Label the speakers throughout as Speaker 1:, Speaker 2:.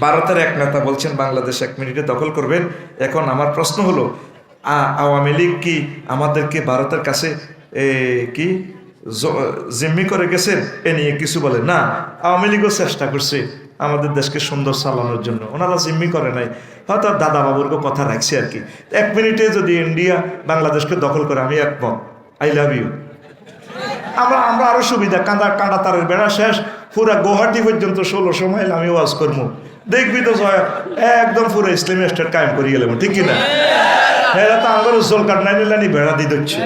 Speaker 1: ভারতের এক নেতা বলছেন বাংলাদেশ 1 মিনিটে দখল করবেন। এখন আমার প্রশ্ন হলো, আওয়ামী লীগ কি আমাদেরকে ভারতের কাছে কি জিম্মি করে গেছেন? এ নিয়ে কিছু বলে না। আওয়ামী লীগও চেষ্টা করছে আমাদের দেশকে সুন্দর চালানোর জন্য, ওনারা জিম্মি করে নাই, হয়তো দাদা বাবুরকে কথা রাখছে আর কি। 1 মিনিটে যদি ইন্ডিয়া বাংলাদেশকে দখল করে, আমি একমত, আই লাভ ইউ। আমরা আরো সুবিধা, কাঁটা তারের বেড়া শেষ, পুরা গুয়াহাটি পর্যন্ত 1600 মাইল আমি ওয়াজ করবো, দেখবি তো জয় একদম পুরো ইসলামী স্টেট কায়েম করিয়ে গেলাম, ঠিক কিনা? এরা তো আমাদের উজ্জ্বল কাটনাইনি বেড়া দিয়ে দিচ্ছে।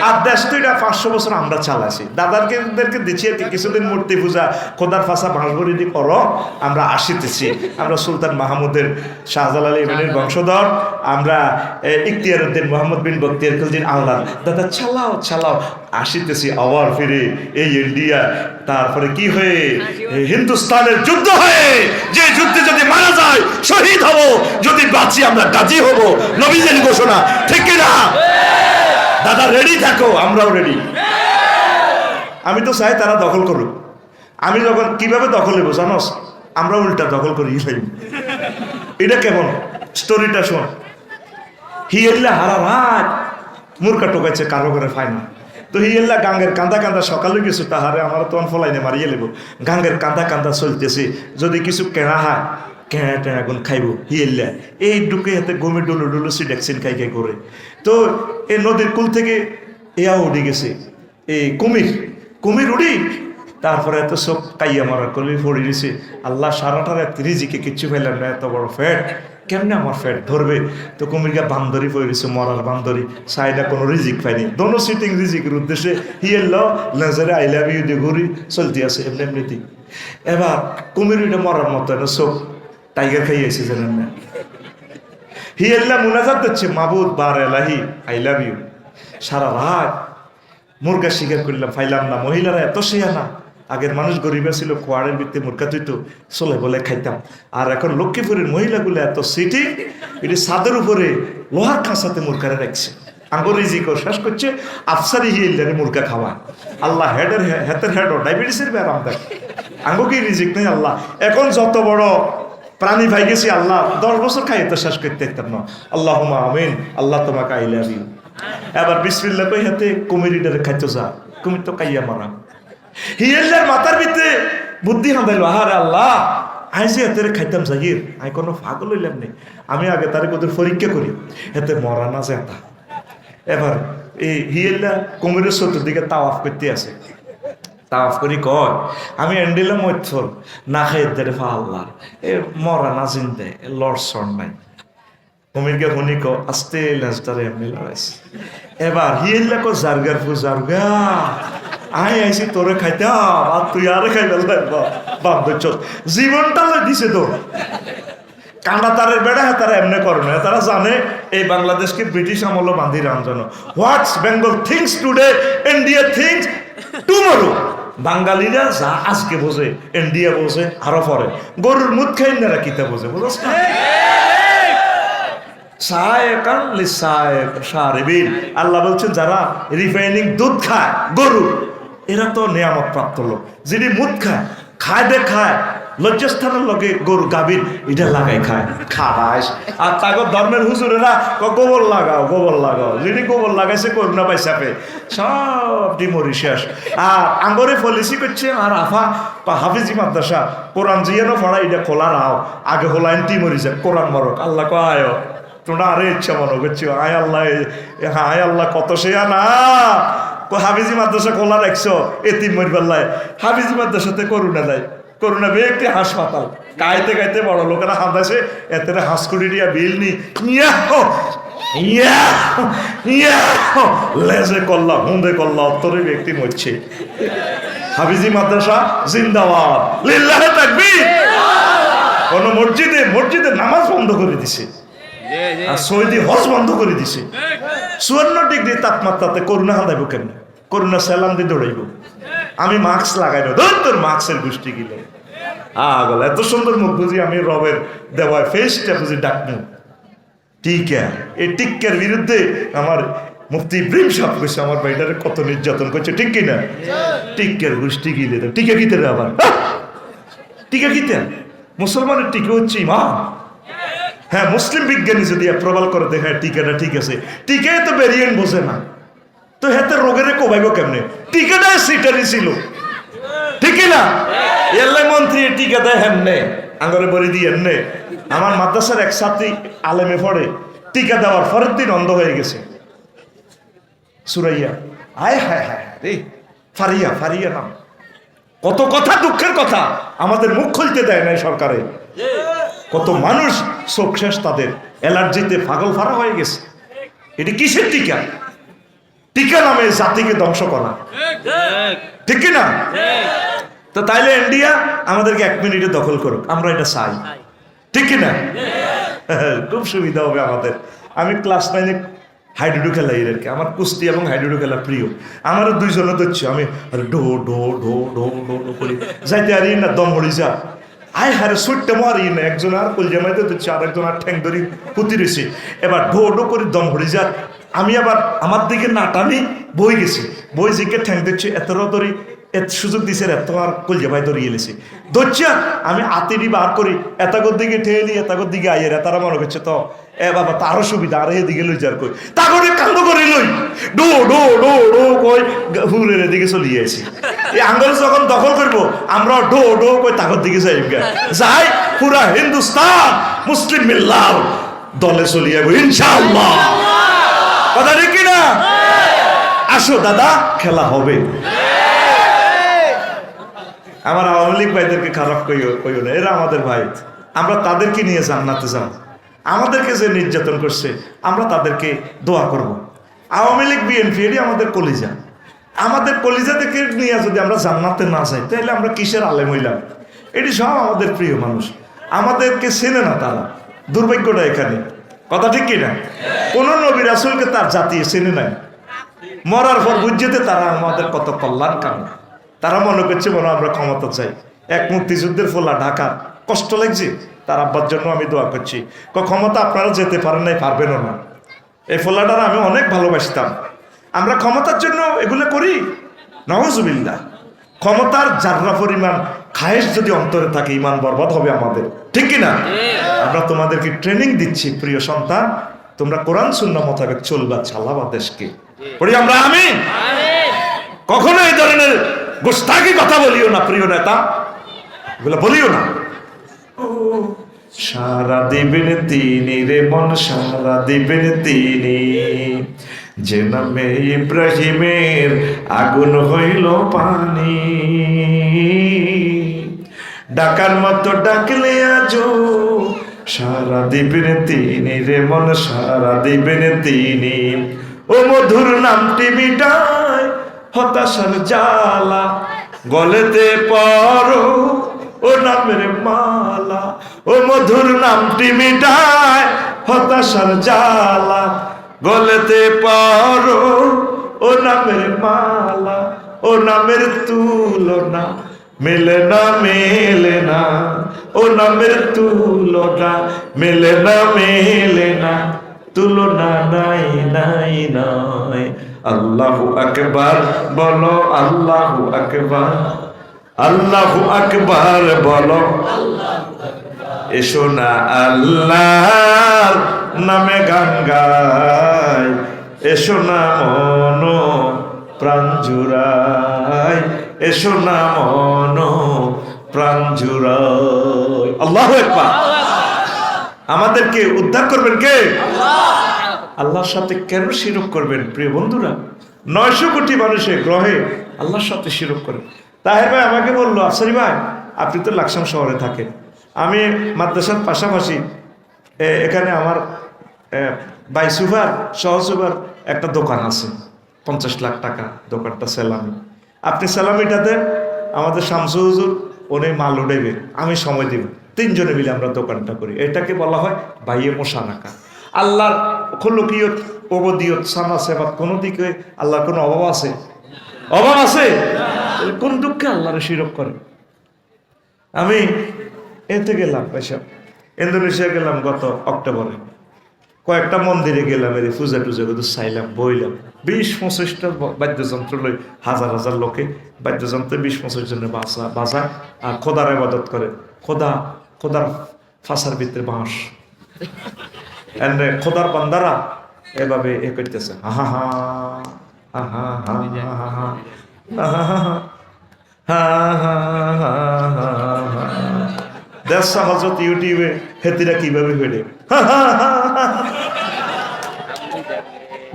Speaker 1: আর দেশ তো এটা 500 বছর আমরা চালাছি, দাদাদেরকে দিচ্ছি আর কি। কিছুদিন মূর্তি পূজা খোদার ফাঁসা ভাঁসবরি দিয়ে করো, আমরা আসিতেছি। আমরা সুলতান মাহমুদের শাহজালাল ইমানের বংশধর, আমরা ইখতিয়ার উদ্দিন মোহাম্মদ বিন বখতিয়ার খিলজির আল্লাহ দাদা চালাও আসিতেছি আবার ফিরে এই ইন্ডিয়া। তারপরে কি হয়ে হিন্দুস্তানের যুদ্ধ হয়ে, যে যুদ্ধে যদি মারা যায় শহীদ হব, যদি বাঁচি আমরা গাজী হব, নবীজির ঘোষণা, ঠিক কিনা? দাদা রেডি থাকো, আমরাও রেডি। আমি তো চাই তারা দখল করুক। আমি যখন কিভাবে দখল নেবো জানোস? আমরা উল্টা দখল করি ফেলি। এটা কেমন স্টোরিটা শোন। হিয়েল্লা হারা রাত মূর্খা টোকাইছে, কারো করে ফাই না তো হিয়েল্লা গাঙ্গের কান্দা সকালে কিছু তাহারে আমার তো ফলাইনে মারিয়ে লেবো। গাঙ্গের কান্দা চলতেছে, যদি কিছু কেনা হয় কেনা গুণ খাইব। হিয়েল্লা এই ডুকে হাতে গমে ডুলু সিডেক্সিন খাই করে। তো এই নদীর কুল থেকে উঠে গেছে এই কুমির উড়ি, তারপরে এত সব কাইয়া মারার করলে পড়ে গেছে। আল্লাহ সারাটার রিজিকে কিচ্ছু ফেললাম না, এত বড় ফ্যাট কেমনে আমার ফ্যাট ধরবে? তো কুমিরকে বান্দরি পড়েছে, মরার বান্দরি, সাইডা কোনো রিজিক পাইনি। দোনো সিটিং রিজিকের উদ্দেশ্যে হিয়েল লেজারে আই লাভ ইউ দিয়ে ঘুরি চলতে আছে এমনি। এবার কুমির এটা মরার মতো এটা সব টাইগার খাইয়েছে, জানেন না? হিয়েল্লা মুনাজাত দিচ্ছে, মাবুদ বার এলাহি আই লাভ ইউ। সারা রাত মুরগা শিকার করলাম, ফাইলাম না। মহিলারা এত শেয়া না, আগের মানুষ গরিবা ছিল, খোয়ারের ভিত্তি মুরগা তুইতো চলে বলে খাইতাম। আর এখন লক্ষ্মীপুরের মহিলাগুলো এত সিটি, এটি ছাদের উপরে লোহার খাঁচাতে মুরগারে রাখছে। আঙ্গুর রিজিকও শেষ করছে, আফসারি হিয়েল্লারে মুরগা খাওয়া। আল্লাহ হেতের হেড ডায়াবেটিসের ব্যারাম দেখ, আঙ্গুকে রিজিক নেই আল্লাহ। এখন যত বড় প্রাণী ভাই গেছি আল্লাহ 10 বছর খাই তো শেষ করতে পারতাম না। আল্লাহুম্মা আমিন, আল্লাহ তোমাকে আই লাভ ইউ। এবার বিসমিল্লাহ কই হাতে কুমিরিটারে খাইতো যা, কুমির তো কাইয়া মারা। হিয়েল্লার মাথার ভিতরে বুদ্ধি হাঁদাইল, আহারে আল্লাহ আই যে হাতে খাইতাম জাহির, আই কোনো পাগল হইলাম নেই, আমি আগে তারে কোদের পরীক্ষা করি হাতে মরা না যেতা। এবার এই হিয়েল্লা কুমিরের চতুর্দিকে তাওয়াফ করতে আছে, তাওয়াফ করি কয় আমি এন্ডিলে মধ্যল না খাই দেরে ফা আল্লাহ এ মরা না জিন্দে লড়সর নাই। কুমিরকে হুনিক আস্তে লেজটারে এমনি লড়াইছে। এবার হিয়েল্লা কো জারগার ফু জারগা আই আইসি তোরে খাইতাম আর তুই আর খাইবে বান্ধব জীবনটা দিছে তো। কান্ডা তারের বেড়া তারা এমনি করে না, তারা জানে এই বাংলাদেশকে ব্রিটিশ আমলে বাঁধি রাম জানো। What's Bengal thinks today, India thinks tomorrow. বাঙালিরা যা আজকে বোঝে ইন্ডিয়া বোঝে আরো পরে। গরুর মুখ খাই না কিতা বোঝে, বুঝছ না? আল্লাহ বলছেন যারা রিফাইনিং দুধ খায় গরু, এরা তো নিয়ামত প্রাপ্ত লোক। যিনি মুদ খায় লজ্জাস্থানের লগে গরু গাভীর এটা লাগাই খায় খাবাস। আর তাগর ধর্মের হুজুরেরা গোবর লাগাও, যিনি গোবর লাগাইছে করুণা পাইসাপে সব ডিমরি শেষ। আর আঙ্গরে পলিসি করছে আর হাফিজি মাদ্রাসা কোরআন জিয়ানো পড়া এটা খোলা রাও, আগে হোলাইন টিমরি যায় কোরআন মরক। আল্লাহ কয় তোমরা আরে ইচ্ছা মনে করছো আয় আল্লাহ কত সেয়া না। হাফিজি মাদ্রাসা খোলা রাখছো এতিম মরিবাল্লায়, হাফিজি মাদ্রাসাতে করুণা নাই। করুণা একটি হাসপাতাল গাইতে বড় লোকেরা হাঁদাসে এতে হাঁসকুড়ি দিয়া বিল নি লেজে করলা হুঁদে করলা অত্তরে ব্যক্তি মরছে। হাফিজি মাদ্রাসা জিন্দাবাদ, লিল্লাহে তাকবীর। কোন মসজিদে নামাজ বন্ধ করে দিছে, আর সৌদি হজ বন্ধ করে দিছে। 54 ডিগ্রি তাপমাত্রাতে করুণা হাঁদাইব কেমন? করুণা সালাম দিয়ে দৌড়াইব। আমি মাস্ক লাগাই না, ধর তোর মাস্কের গোষ্ঠী গিলে আগল এত সুন্দর মুখ বুঝি আমি রবের দেওয়ায় ফেসটা বুঝি ডাকমু। টিকা এই টিক্কার বিরুদ্ধে আমার মুফতি ইব্রাহিম সাহেব কইছে আমার ভাইটারে কত নির্যাতন করছে, ঠিক কিনা? টিক্কার গোষ্ঠী গিলে টিকা কিতে আবার টিকা কিতে মুসলমানের টিকা হচ্ছে ইমান। হ্যাঁ, মুসলিম বিজ্ঞানী যদি অ্যাপ্রুভাল করে দেখে টিকাটা ঠিক আছে, টিকায় তো ভেরিয়েন্ট বোঝে না, তো হেতে রোগের কোবাইব কেমনে? টিকাটা সিটারি ছিল, ঠিক না? এলে মন্ত্রী টিকা দেয় হেমনে আঙ্গরে বড়ি দিয়ে এমনে। আমার মাদ্রাসার এক ছাত্রী আলেমে পড়ে, টিকা দেওয়ার পরের দিন অন্ধ হয়ে গেছে। সুরাইয়া, আয় হায় হায় রে, ফারিয়া ফারিয়া নাম। কত কথা, দুঃখের কথা, আমাদের মুখ খুলতে দেয় নাই সরকারে। কত মানুষ চোখ শেষ, তাদের অ্যালার্জিতে পাগল ফারা হয়ে গেছে। এটি কিসের টিকা? টিকা নামে জাতিকে ধ্বংস করা, ঠিক না? তো তাইলে ইন্ডিয়া আমাদেরকে 1 মিনিটে দখল করুক, আমরা এটা চাই, ঠিক না? খুব সুবিধা হবে আমাদের। আমি ক্লাস 9-এ হাইডুডু খেলা, এদেরকে আমার কুস্তি এবং হাইডুডু খেলা প্রিয়। আমারও 2 জনে ধরছি, আমি ঢো ঢো ঢো ঢো ঢো ঢো করি, যাইতে আর না দম হরি যা, আয় হারে সুটতে মারি না, একজন আর কলজা মাইতে ধরছি, আর একজন আর ঠ্যাং ধরি পুঁতি রয়েছে, এবার ঢো ঢো করে দম হরি যা। আমি আবার আমার দিকে না টানি বই গেছি, বই জিকে ঠ্যাং দিচ্ছি, এত ধরি এত সুযোগ দিছে, এত আর কলজা ভাই ধরে গেলেছি ধরছিয়া, আমি আতিরি বার করি, এতাগর দিকে ঠেলি, এতাগর দিকে আইয়ের, তারা মনে করছে তো এ বাবা তারও সুবিধা, আর এদিকে লই যার কই, তাগরে কান্দ করে লই, ডো ডো ডো ডো কই হুরের এদিকে চলে গেছি। এই আঙ্গল যখন দখল করবো, আমরা ডো ডো কই তাগর দিকে যাই, যাই পুরা হিন্দুস্তান মুসলিম মিল্লার দলে চলে যাবো ইনশাআল্লাহ। কথা ঠিক না? আসো দাদা, খেলা হবে। আমার আওয়ামী লীগ ভাইদেরকে খারাপ কইও না, এরা আমাদের ভাই, আমরা তাদেরকে নিয়ে জান্নাতে যাব। আমাদেরকে যে নির্যাতন করছে, আমরা তাদেরকে দোয়া করব। আওয়ামী লীগ বিএনপি এটি আমাদের কলিজা, আমাদের কলিজা থেকে নিয়ে যদি আমরা জান্নাতে না যাই, তাহলে আমরা কিসের আলেম হইলাম? এটি সব আমাদের প্রিয় মানুষ, আমাদেরকে চেনে না তারা, দুর্ভাগ্যটা এখানে। কথা ঠিক কিনা? কোন নবী রাসূলকে তার জাতি চেনে নাই, মরার পর বুঝতে তারা আমাদের কত কল্যাণ কারণ। তারা মনে করছে মনে আমরা ক্ষমতা চাই। এক মুক্তিযুদ্ধের ফোলা ঢাকা, কষ্ট লাগছে, তার আব্বার জন্য আমি দোয়া করছি, ক্ষমতা আপনারা যেতে পারেন নাই, পারবেনও না। এই ফোলাটার আমি অনেক ভালোবাসতাম। আমরা ক্ষমতার জন্য এগুলো করি, নাউজুবিল্লাহ। ক্ষমতার যার্রা পরিমাণ খায়েশ যদি অন্তরে থাকে, ইমান বরবাদ হবে আমাদের, ঠিক কিনা? আমরা তোমাদেরকে ট্রেনিং দিচ্ছি, প্রিয় সন্তান, তোমরা কোরআন সুন্নাহ মোতাবেক চলবা, চালাবা দেশকে। পড়ি আমরা আমিন। কখনো এই ধরনের গোস্তাকি কথা বলিও না প্রিয় নেতা, এগুলো বলিও না। সারা দিবেন তিনি রে মন, সারা দিবেন তিনি, যে নামে ইব্রাহিমের আগুন হইল পানি। ডাকার মতো ডাকলে আজো সারা দিবেন তিনি রে মন, সারা দিবেন তিনি। ও মধুর নামটি মিটায় হতাশার জ্বালা, গলেতে পরো ও নামের মালা। ও মধুর নামটি মিটায় হতাশার জ্বালা, গলেতে পরো ও নামের মালা। ও নামের তুলনা মেলে না, মেলে না, ও নামের তুলনা মেলে না, মেলে না, তুলনা নাই নাই নাই। আল্লাহু আকবার বলো, আল্লাহু আকবার, আল্লাহু আকবার বলো। এসো না আল্লাহর নামে গান গাই, এসো না মন প্রাণ জুড়াই, এসো না মন প্রাণ জুড়াই। আল্লাহু আকবার। আমাদেরকে উদ্ধার করবেন কে? আল্লাহর সাথে কেন শিরক করবেন প্রিয় বন্ধুরা? 900 কোটি মানুষের গ্রহে আল্লাহর সাথে শিরক করে। তাহের ভাই আমাকে বললো, আফসারি ভাই আপনি তো লাকসাম শহরে থাকেন, আমি মাদ্রাসার পাশাপাশি এখানে আমার বাইসুভার সহসুভার একটা দোকান আছে, 50 লাখ টাকা দোকানটা সেলামি। আপনি সেলামিটা দেন, আমাদের শামসু হুজুর উনি মাল উঠাইবে, আমি সময় দিব, 3 জনে মিলে আমরা দোকানটা করি। এটাকে বলা হয় বাইয়ে মোশারাকা। আল্লাহর খলুকিয়ত, ওবদিয়ত, সানা সেবাত কোনো দিকে আল্লাহর কোনো অভাব আছে? অভাব আছে? কোন দুঃখে আল্লাহরে শিরক করে? আমি এতে গেলাম, ইন্দোনেশিয়া গেলাম গত অক্টোবরে, কয়েকটা মন্দিরে গেলাম, এর পূজা টুজা করতে চাইলাম, বইলাম। 20-25টা বাদ্যযন্ত্র লই, হাজার হাজার লোকে বাদ্যযন্ত্রে 20-25 জনের বাজায় আর খোদার ইবাদত করে। খোদা খোদার ফাঁসার ভিতরে বাঁশ, এন্ড খোদার বান্দারা এভাবে এ করতেছে, হা হা হা হা হা হা হা হা। দেড়শো হজরত ইউটিউবে হেতিরা কিভাবে ফেলে,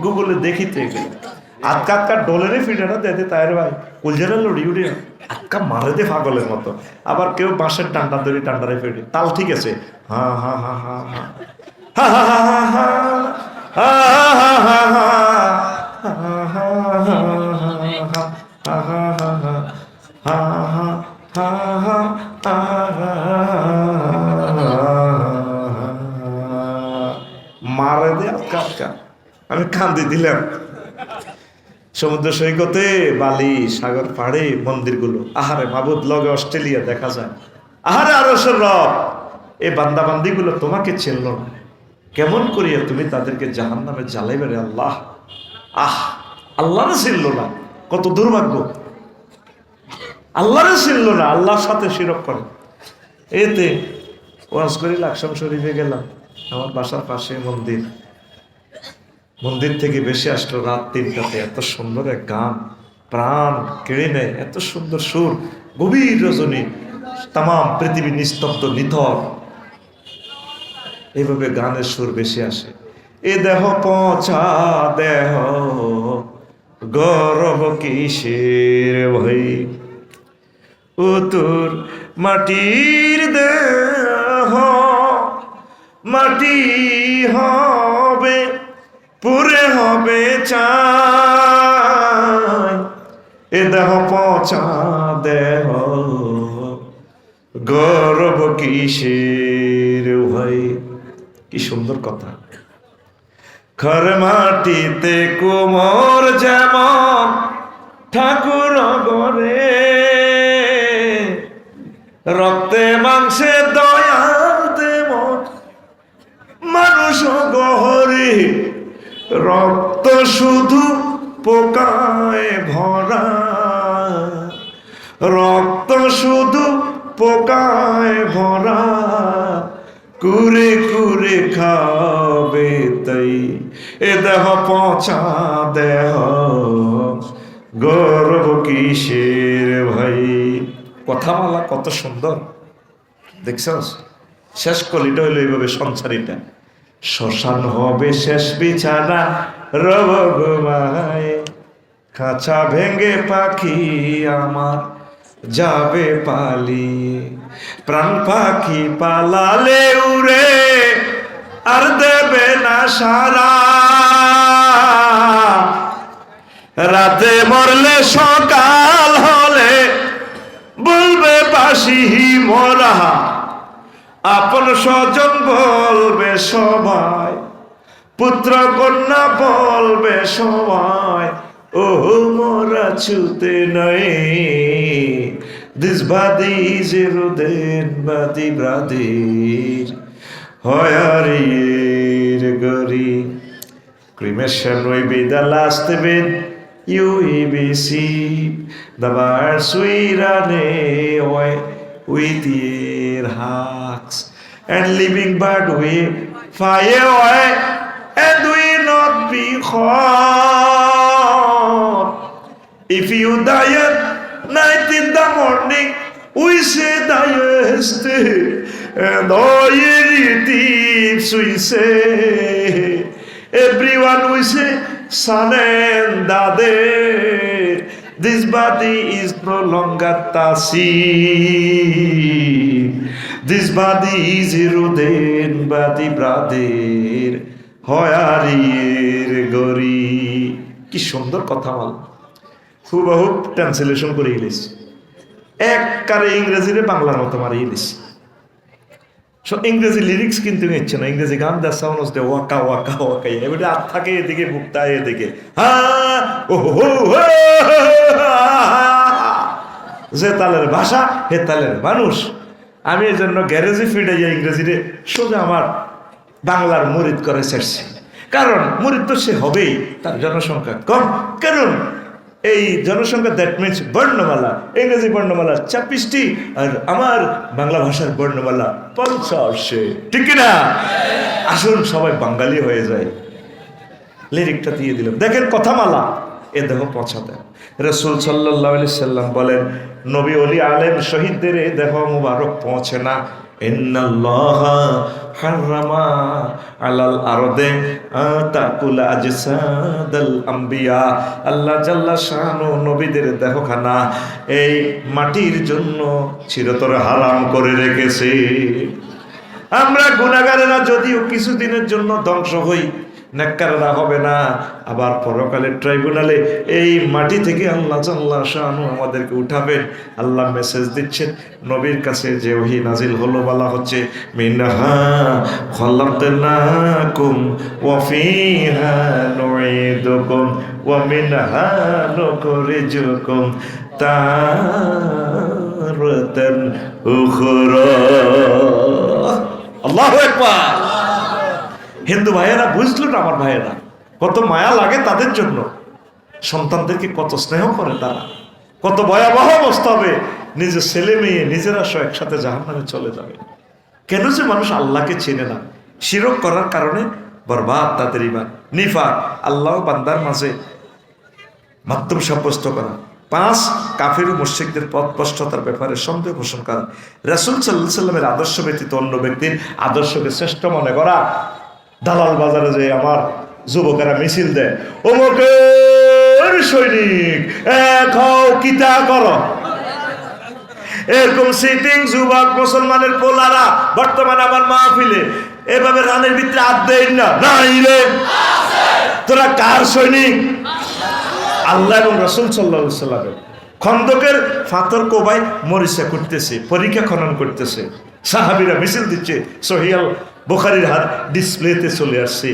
Speaker 1: গুগলে দেখি তো এগুলো। আটকা আটকা ডোলেরে ফিটে না দেতে তাইর ভাই উলজেরা লড়ি উড়ে আটকা মারে দে পাগলের মতো। আবার কেউ বাঁশের ডান্ডা ধরে ডান্ডারে ফেটে, তাল ঠিক আছে, হা হা হা হা হা হা হা হা মারে দে আটকা আটকা। আমি কান্দি দিলাম। সমুদ্র সৈকতে, বালি, সাগর পাড়ে মন্দিরগুলো, আহারে মাবুদ লগে অস্ট্রেলিয়া দেখা যায়, আহারে আরশের রব, এই বান্দা বান্দিগুলো তোমাকে চিনল না, কেমন করিয়া তুমি তাদেরকে জাহান্নামে জ্বালাইবে রে আল্লাহ। আল্লাহরে চিনল না, কত দুর্ভাগ্য। আল্লাহরে চিনল না, আল্লাহর সাথে শিরক করে। এতে ওয়াজ করি লাকসাম শরীফে গেলাম, আমার বাসার পাশে মন্দির, মন্দির থেকে বেশি আসলো রাত 3টাতে। এত সুন্দর এক গান, প্রাণ কেড়ে নেয়, এত সুন্দর সুর, গভীর রজনী, তাম পৃথিবী নিস্তব্ধ নিথর, এইভাবে গানের সুর বেশি আসে। এ দেহ পচা দেহ গর্ব কিসের ভাই, ও তোর মাটির দেহ মাটি হবে, পুরে হবে চাই। এ দেহ পচা দেহ গর্ব কিসের ভাই। কি সুন্দর কথা। খর মাটিতে কুমোর যেমন ঠাকুর গরে, রক্তে মাংসে দয়াল তেমন মানুষ গহরে। রক্ত শুধু পোকায় ভরা, রক্ত শুধু পোকায় ভরা, কুরে কুরে খাবে তাই। এ দেহ পচা দেহ গর্ব কিসের ভাই। কথামালা কত সুন্দর দেখছস। শেষ কলিটা হইলো এইভাবে, সংসারীটা শ্মশান হবে শেষ বিছানা, রব ঘুমায় খাঁচা ভেঙে পাখি আমার যাবে পালিয়ে। প্রাণ পাখি পালালে উড়ে আর দেবে না সারা, রাতে মরলে সকাল হলে বলবে বাসি মরা। আপন স্বজন বলবে সবাই, পুত্র কন্যা বলবে সবাই, ও মোরা ছুতে নয়। This body is eroded body brother, hoyar gori. Cremation will be the last bit you will receive. The birds will run away with their hugs, and living bird will fly away and will not be caught. If you die at night in the morning, we say die and all your thieves we say, everyone we say son and daughter. This body is no longer tasib, this body is eroded body brother, hoyarir gori. কি সুন্দর কথা বল, হুবহু translation করে ইলিশ, এক কারে ইংরেজিরে বাংলার মতো মারি ইলিশ। ইংরেজি লিরিক্স কিন্তু নিচ্ছে না, ইংরেজি গান the sound of the Waka Waka Waka, এবারে হাত থাকে এদিকে, বুকটা এদিকে, হ্যাঁ ও যে তালের ভাষা হে তালের মানুষ। আমি এই জন্য গ্যারেজে ফিরে যাই, ইংরেজিরে সোজা আমার বাংলার মুরিদ করে ছেড়ছি, কারণ মুরিদ তো সে হবেই, তার জনসংখ্যা কম, কারণ এই জনসংখ্যা, দ্যাট মিনস বর্ণমালা, ইংরেজি বর্ণমালা 26টি, আর আমার বাংলা ভাষার বর্ণমালা 50। ঠিক না? আসুন সবাই বাঙালি হয়ে যায়। লিরিকটা দিয়ে দিলাম, দেখেন কথামালা, এ দেহ পৌঁছা দেয়। রাসূল সাল্লাল্লাহু আলাইহি সাল্লাম বলেন, নবী, ওলি, আলেম, শহীদদের এই দেহ মুবারক পৌঁছে না। ইন্নাল্লাহা হারামা আলাল আরদে তাকুল আজসাদাল আম্বিয়া। আল্লাহ জাল্লা শানু নবীদের দেহখানা এই মাটির জন্য চিরতর হারাম করে রেখেছে। আমরা গুনাহগারেরা যদিও কিছুদিনের জন্য ধ্বংস হই, নেককাররা হবে না। আবার পরকালের ট্রাইব্যুনালে এই মাটি থেকে আল্লাহ জাল্লা শানু আমাদেরকে উঠাবেন। আল্লাহ মেসেজ দিচ্ছেন নবীর কাছে, যে ওহী নাজিল হলো, বলা হচ্ছে মিনহা খলাকনাকুম ওয়া ফিহা নুঈদুকুম ওয়া মিনহা নুখরিজুকুম তারাতান উখরা। আল্লাহু আকবার। হিন্দু ভাইয়েরা বুঝলো না? আমার ভাইয়েরা কত মায়া লাগে তাদের জন্য, সন্তানদেরকে কত স্নেহ করে তারা, কত ভয়াবহ অবস্থা হবে, নিজের ছেলে মেয়ে নিজেরা সব একসাথে জাহান্নামে চলে যাবে। কেন যে মানুষ আল্লাহকে চেনে না? শিরক করার কারণে বরবাদ তাদের ঈমান। নিফাক, আল্লাহ বান্দার মাঝে মাধ্যম সাব্যস্ত করা। 5, কাফির ও মুশরিকদের পথভ্রষ্টতার ব্যাপারে সন্দেহ পোষণ করা। রাসূল সাল্লাল্লাহু আলাইহি সাল্লামের আদর্শ ব্যতীত অন্য ব্যক্তির আদর্শকে শ্রেষ্ঠ মনে করা। দালাল বাজারে যে আমার যুবকেরা মিছিল দেয়, অমুকের সৈনিক খাও কিতা করো, এরকম সিটিং যুবক মুসলমানের পোলারা বর্তমানে আমার মাহফিলে এভাবে রানের ভিতরে হাত দেয় না। নাইলে তোরা কার সৈনিক? আল্লাহ এবং রাসূল সাল্লাল্লাহু আলাইহি সাল্লাম খন্দকের ফাতর কোবায় মরিচা করতেছে, পরীক্ষা খনন করতেছে, সাহাবীরা মিছিল দিচ্ছে। সহিহ বুখারীর হাত ডিসপ্লেতে চলে আসছে,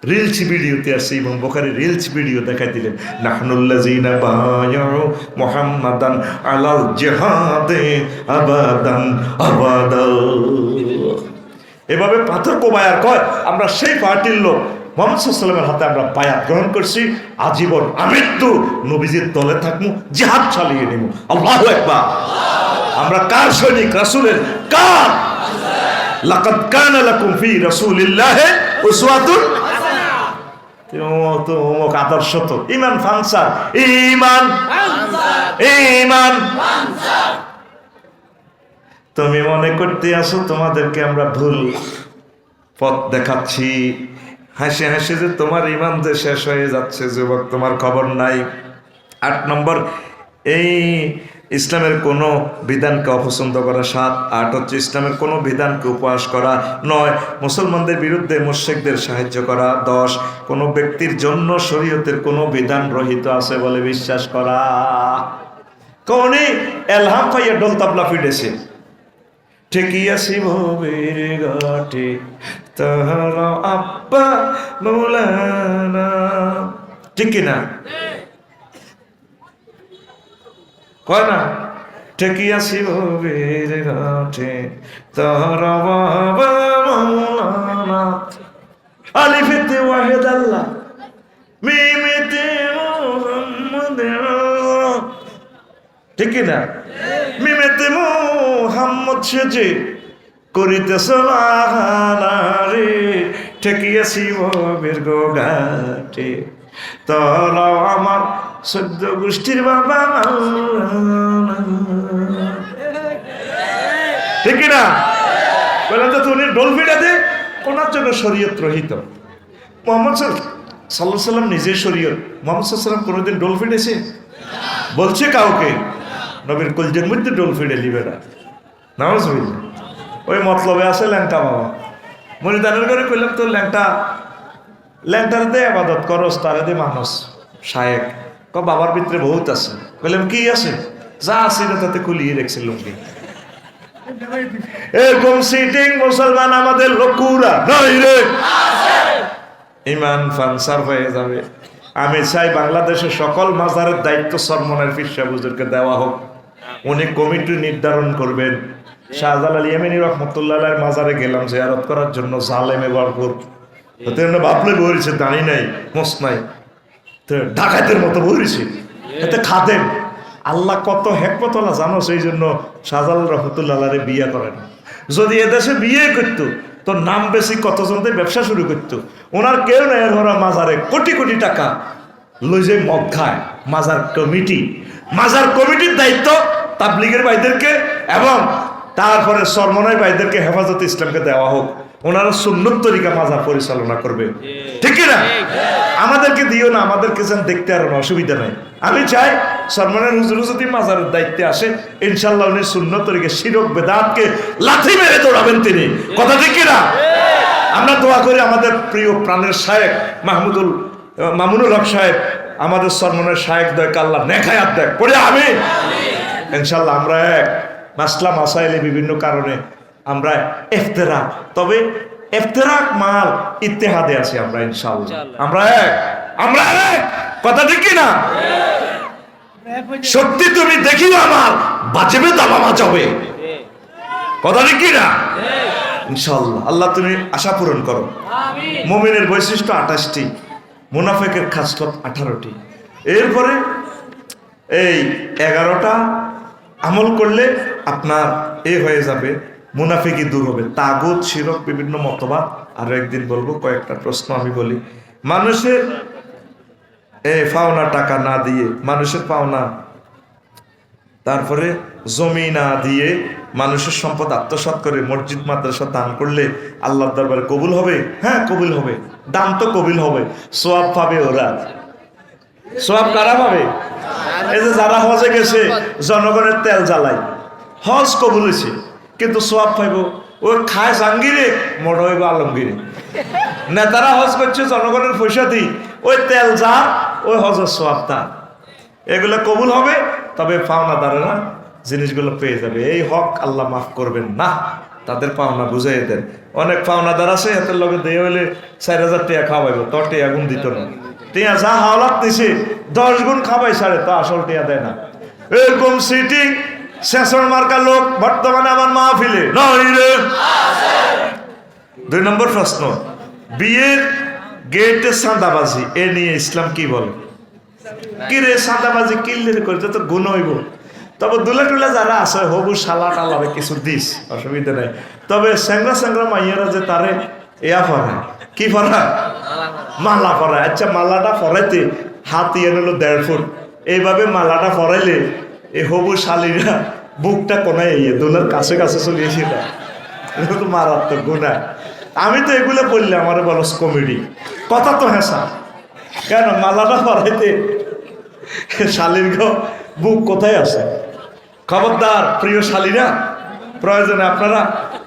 Speaker 1: রিলস ভিডিওতে আসছে, এবং বুখারীর রিলস ভিডিও দেখাই দিলেন, নাহনুল্লাযীনা বায়াউ মুহাম্মাদান আলাল জিহাদে আবাদান আবাদা। এভাবে পাথর কোবায় আর কয় আমরা সেই পার্টির লোক, মুহাম্মদ সাল্লাল্লাহু আলাইহি ওয়াসাল্লামের হাতে আমরা বায়াত গ্রহণ করছি, আজীবন আমৃত্যু নবীজির দলে থাকবো, জিহাদ চালিয়ে নেব। আল্লাহু আকবার। আমরা কার সৈনিক? রাসূলের। কার? লাকাদ কানা লাকুম ফি রাসূলিল্লাহি উসওয়াতুন হাসানাহ। তো আদর্শ তো ঈমান ফানসার, ঈমান ফানসার, ঈমান ফানসার। তুমি মনে করতে আসো তোমাদেরকে আমরা ভুল পথ দেখাচ্ছি, হাসি হাসি যে তোমার ঈমান যে শেষ হয়ে যাচ্ছে যুবক, তোমার খবর নাই। 8 নম্বর, এই ইসলামের কোনো বিধানকে অপছন্দ করা। 7, 8 হচ্ছে ইসলামের কোনো বিধানকে উপহাস করা। 9, মুসলমানদের বিরুদ্ধে মুশরিকদের সাহায্য করা। 10, কোনো ব্যক্তির জন্য শরীয়তের কোনো বিধান রহিত আছে বলে বিশ্বাস করা। কোনে এলহাম পাইয়া ডোল তাবলা ফিটেছে, ঠেকিয়াছি ভবের ঘাটে তাহারা আব্বা মৌলানা। ঠিক কিনা? কয় না? ঠেকিয়াছি ভবের ঘাটে তাহারা বাবা মৌলানা। আলিফেতে ওয়াহিদ আল্লাহ, মিমেতে মুহাম্মদ। ঠিক কিনা? মিমেতে মুহাম্মদ সেজে করিতেছ রে, ঠেকিয়াছি ভবের ঘাটে তারাও আমার 14 গোষ্ঠীর বাবা। ঠিক না? বলেন তো, উনি ডলফিটাতে কোনার জন্য শরীয়ত রহিত। মুহাম্মদ সাল্লাল্লাহু আলাইহি সাল্লাম নিজে শরীয়ত। মুহাম্মদ সাল্লাল্লাহু আলাইহি সাল্লাম কোনোদিন ডলফিটেছে? বলছে কাউকে? নবীর কলজের মধ্যে ডলফিটে লিবে না। নাউজুবিল্লাহ। ওই মতলবে আছে ল্যাংটা বাবা। মনিদানের করে কইলাম তো ল্যাংটার দিয়ে আবাদত করস, তারে দিয়ে মানুষ শায়েক বাবার ভিতরে বহুত আছে। বললাম কি আছে? যা আছে তাতে খুলিয়ে রেখেছে লুঙ্গি। এরকম সিটিং মুসলমান আমাদের লকুরা নাই রে, ঈমান ফানসার হয়ে যাবে। আমি চাই বাংলাদেশের সকল মাজারের দায়িত্ব সরমনের পীর সাহেব হুজুরকে দেওয়া হোক। উনি কমিটি নির্ধারণ করবেন। শাহজালাল ইয়েমেনি রহমতুল্লাহ আলাইহির মাজারে গেলাম জিয়ারত করার জন্য, জালেমে ভরপুর। ভাবলে বলেছে দাঁড়ি নাই, মোস নাই, ডাকাতের মতো বলেছে। এতে খাদেম। আল্লাহ কত হেকমতওয়ালা জানো, সেই জন্য শাহজালাল রহমতুল্লাহ আলাইহি বিয়ে করেন। যদি এদেশে বিয়ে করতো তো নাম বেশি কতজন ব্যবসা শুরু করতো। ওনার কেউ নেই, ওরা মাজারে কোটি কোটি টাকা লই যে মদ খায়। মাজার কমিটির দায়িত্ব তাবলীগের ভাইদেরকে এবং তারপরে সরমনাই ভাইদেরকে হেফাজতে ইসলামকে দেওয়া হোক। ওনারা সুন্নত তরিকা মাজার পরিচালনা করবে, ঠিক না? আমাদেরকে দিও না, আমাদেরকে যেন দেখতে আর অসুবিধা নাই। আমি চাই সরমনের হুজুর যদি মাজারের দায়িত্বে আসে, ইনশাল্লাহ উনি সুন্নত তরিকা শিরক বেদাতকে লাথি মেরে দৌড়াবেন তিনি, কথা ঠিক না? আমরা দোয়া করি আমাদের প্রিয় প্রাণের শায়েখ মামুনুল হক সাহেব, আমাদের সরমনের শায়েখ দেখ আল্লাহ নেখায়াত দেখ পড়ে আমি ইনশাল্লাহ আমরা এক মাসলা মাসাইলে বিভিন্ন কারণে আমরা ইফতেরাক, তবে ইফতেরাক মাল ইত্তেহাদে আছি আমরা ইনশাআল্লাহ। আমরা এক কথা ঠিক না? সত্যি তুমি দেখিও আমার বাঁচবে দাবা বাঁচাবে, কথা ঠিক না? ইনশাআল্লাহ আল্লাহ তুমি আশা পূরণ করো। মুমিনের বৈশিষ্ট্য 28টি, মুনাফিকের খাসলত 18টি। এরপরে এই 11টা আমল করলে আপনার হয়ে যাবে, মুনাফিকি দূর হবে, তাগুত শিরক বিভিন্ন মতবাদ। আরো একদিন বলবো, কয়েকটা প্রশ্ন আমি বলি। মানুষের পাওনা টাকা না দিয়ে, মানুষের পাওনা, তারপরে জমি না দিয়ে মানুষের সম্পদ আত্মসাৎ করে মসজিদ মাদ্রাসা দান করলে আল্লাহর দরবারে কবুল হবে? হ্যাঁ কবুল হবে, দান তো কবুল হবে, সওয়াব পাবে ওরা। সওয়াব কারা পাবে? এই যে যারা হজে গেছে জনগণের তেল জ্বালায়, হজ কবুল হয়েছে, কিন্তু সওয়াব পাইব ওই খায় জাহাঙ্গীরে, মোড় হইব আলমগীরে। নেতারা হজ করছে জনগণের পয়সা দিই, ওই তেল যা ওই হজের সওয়াব তা, এগুলো কবুল হবে। তবে পাওনাদারেরা জিনিসগুলো পেয়ে যাবে। এই হক আল্লাহ মাফ করবেন না, তাদের পাওনা বুঝাই দেন। অনেক পাওনাদার আছে, হাতের লগে দিয়ে হইলে 4000 টাকা খাওয়াইব, তোর টাকা গুণ দিত না। টিয়া যা হাওলাত নিছে 10 গুণ খাবাই সারে, তো আসল টিয়া দেয় না। এরকম সিটিং শেষর মার্কা লোক বর্তমানে আমার মাহফিলে নয় রে। 2 নম্বর প্রশ্ন, বিয়ের গেটে সাদাবাজি, এ নিয়ে ইসলাম কি বলে? কি রে সাদাবাজি কিল্লের করতে তো গুণ হইব। তবে দুলা টুলা যারা আছে হবু সালা টালা কিছু দিস, অসুবিধা নাই। তবে স্যাংরা মাইয়ারা যে তারে পড়ায়, কি পড়ায়? মালা পড়ায়। আচ্ছা মালাটা পড়াইতে হাত ইয়ে নিল 1.5 ফুট, এইভাবে মালাটা পড়াইলে এই হবু শালিরা বুকটা কোনায় দোলার কাছে চলিয়েছি না, এটা তো মারাত্মক গুণা। আমি তো এগুলো বললে আমার বলস কমেডি, কথা তো হেসা। কেন মালাটা পড়াইতে শালির বুক কোথায় আছে? খবরদার প্রিয় শালীরা, প্রয়োজনে আপনারা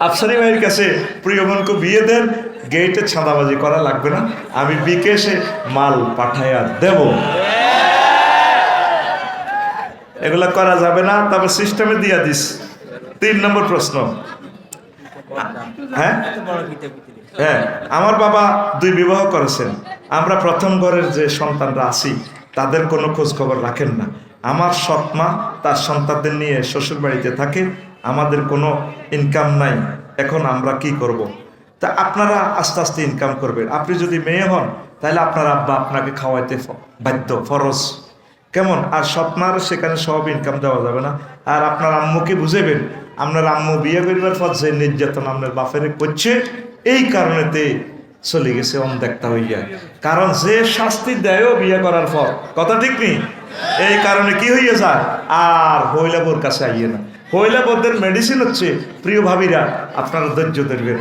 Speaker 1: আফসারি ভাইয়ের কাছে প্রিয় বোনকে বিয়ে দেন, গেটে ছাঁদাবাজি করা লাগবে না, আমি বিকেশে মাল পাঠাইয়া দেব। এগুলা করা যাবে না, তবে সিস্টেমে দিয়া দিস। 3 নম্বর প্রশ্ন, হ্যাঁ আমার বাবা 2 বিবাহ করেছেন, আমরা প্রথম ঘরের যে সন্তানরা আছি তাদের কোনো খোঁজ খবর রাখেন না। আমার সৎ মা তার সন্তানদের নিয়ে শ্বশুর বাড়িতে থাকে, আমাদের কোনো ইনকাম নাই, এখন আমরা কি করব? তা আপনারা আস্তে আস্তে ইনকাম করবেন। আপনি যদি মেয়ে হন তাহলে আপনার আব্বা আপনাকে খাওয়াইতে বাধ্য, ফরজ। কেমন? আর সৎ মার সেখানে সব ইনকাম দেওয়া যাবে না। আর আপনার আম্মুকে বুঝাবেন, আপনার আম্মু বিয়ে করবার পর যে নির্যাতন আপনার বাপের করছে, এই কারণেতে চলে গেছে অনদেখতা হইয়া। কারণ যে শাস্তি দেয়ও বিয়ে করার পর, কথা ঠিক নেই, এই কারণে কি হইয়া যায়, আর হইলা বোর কাছে আইয়ে না। হইলা বোরদের মেডিসিন হচ্ছে, প্রিয় ভাবিরা আপনারা ধৈর্য ধরবেন,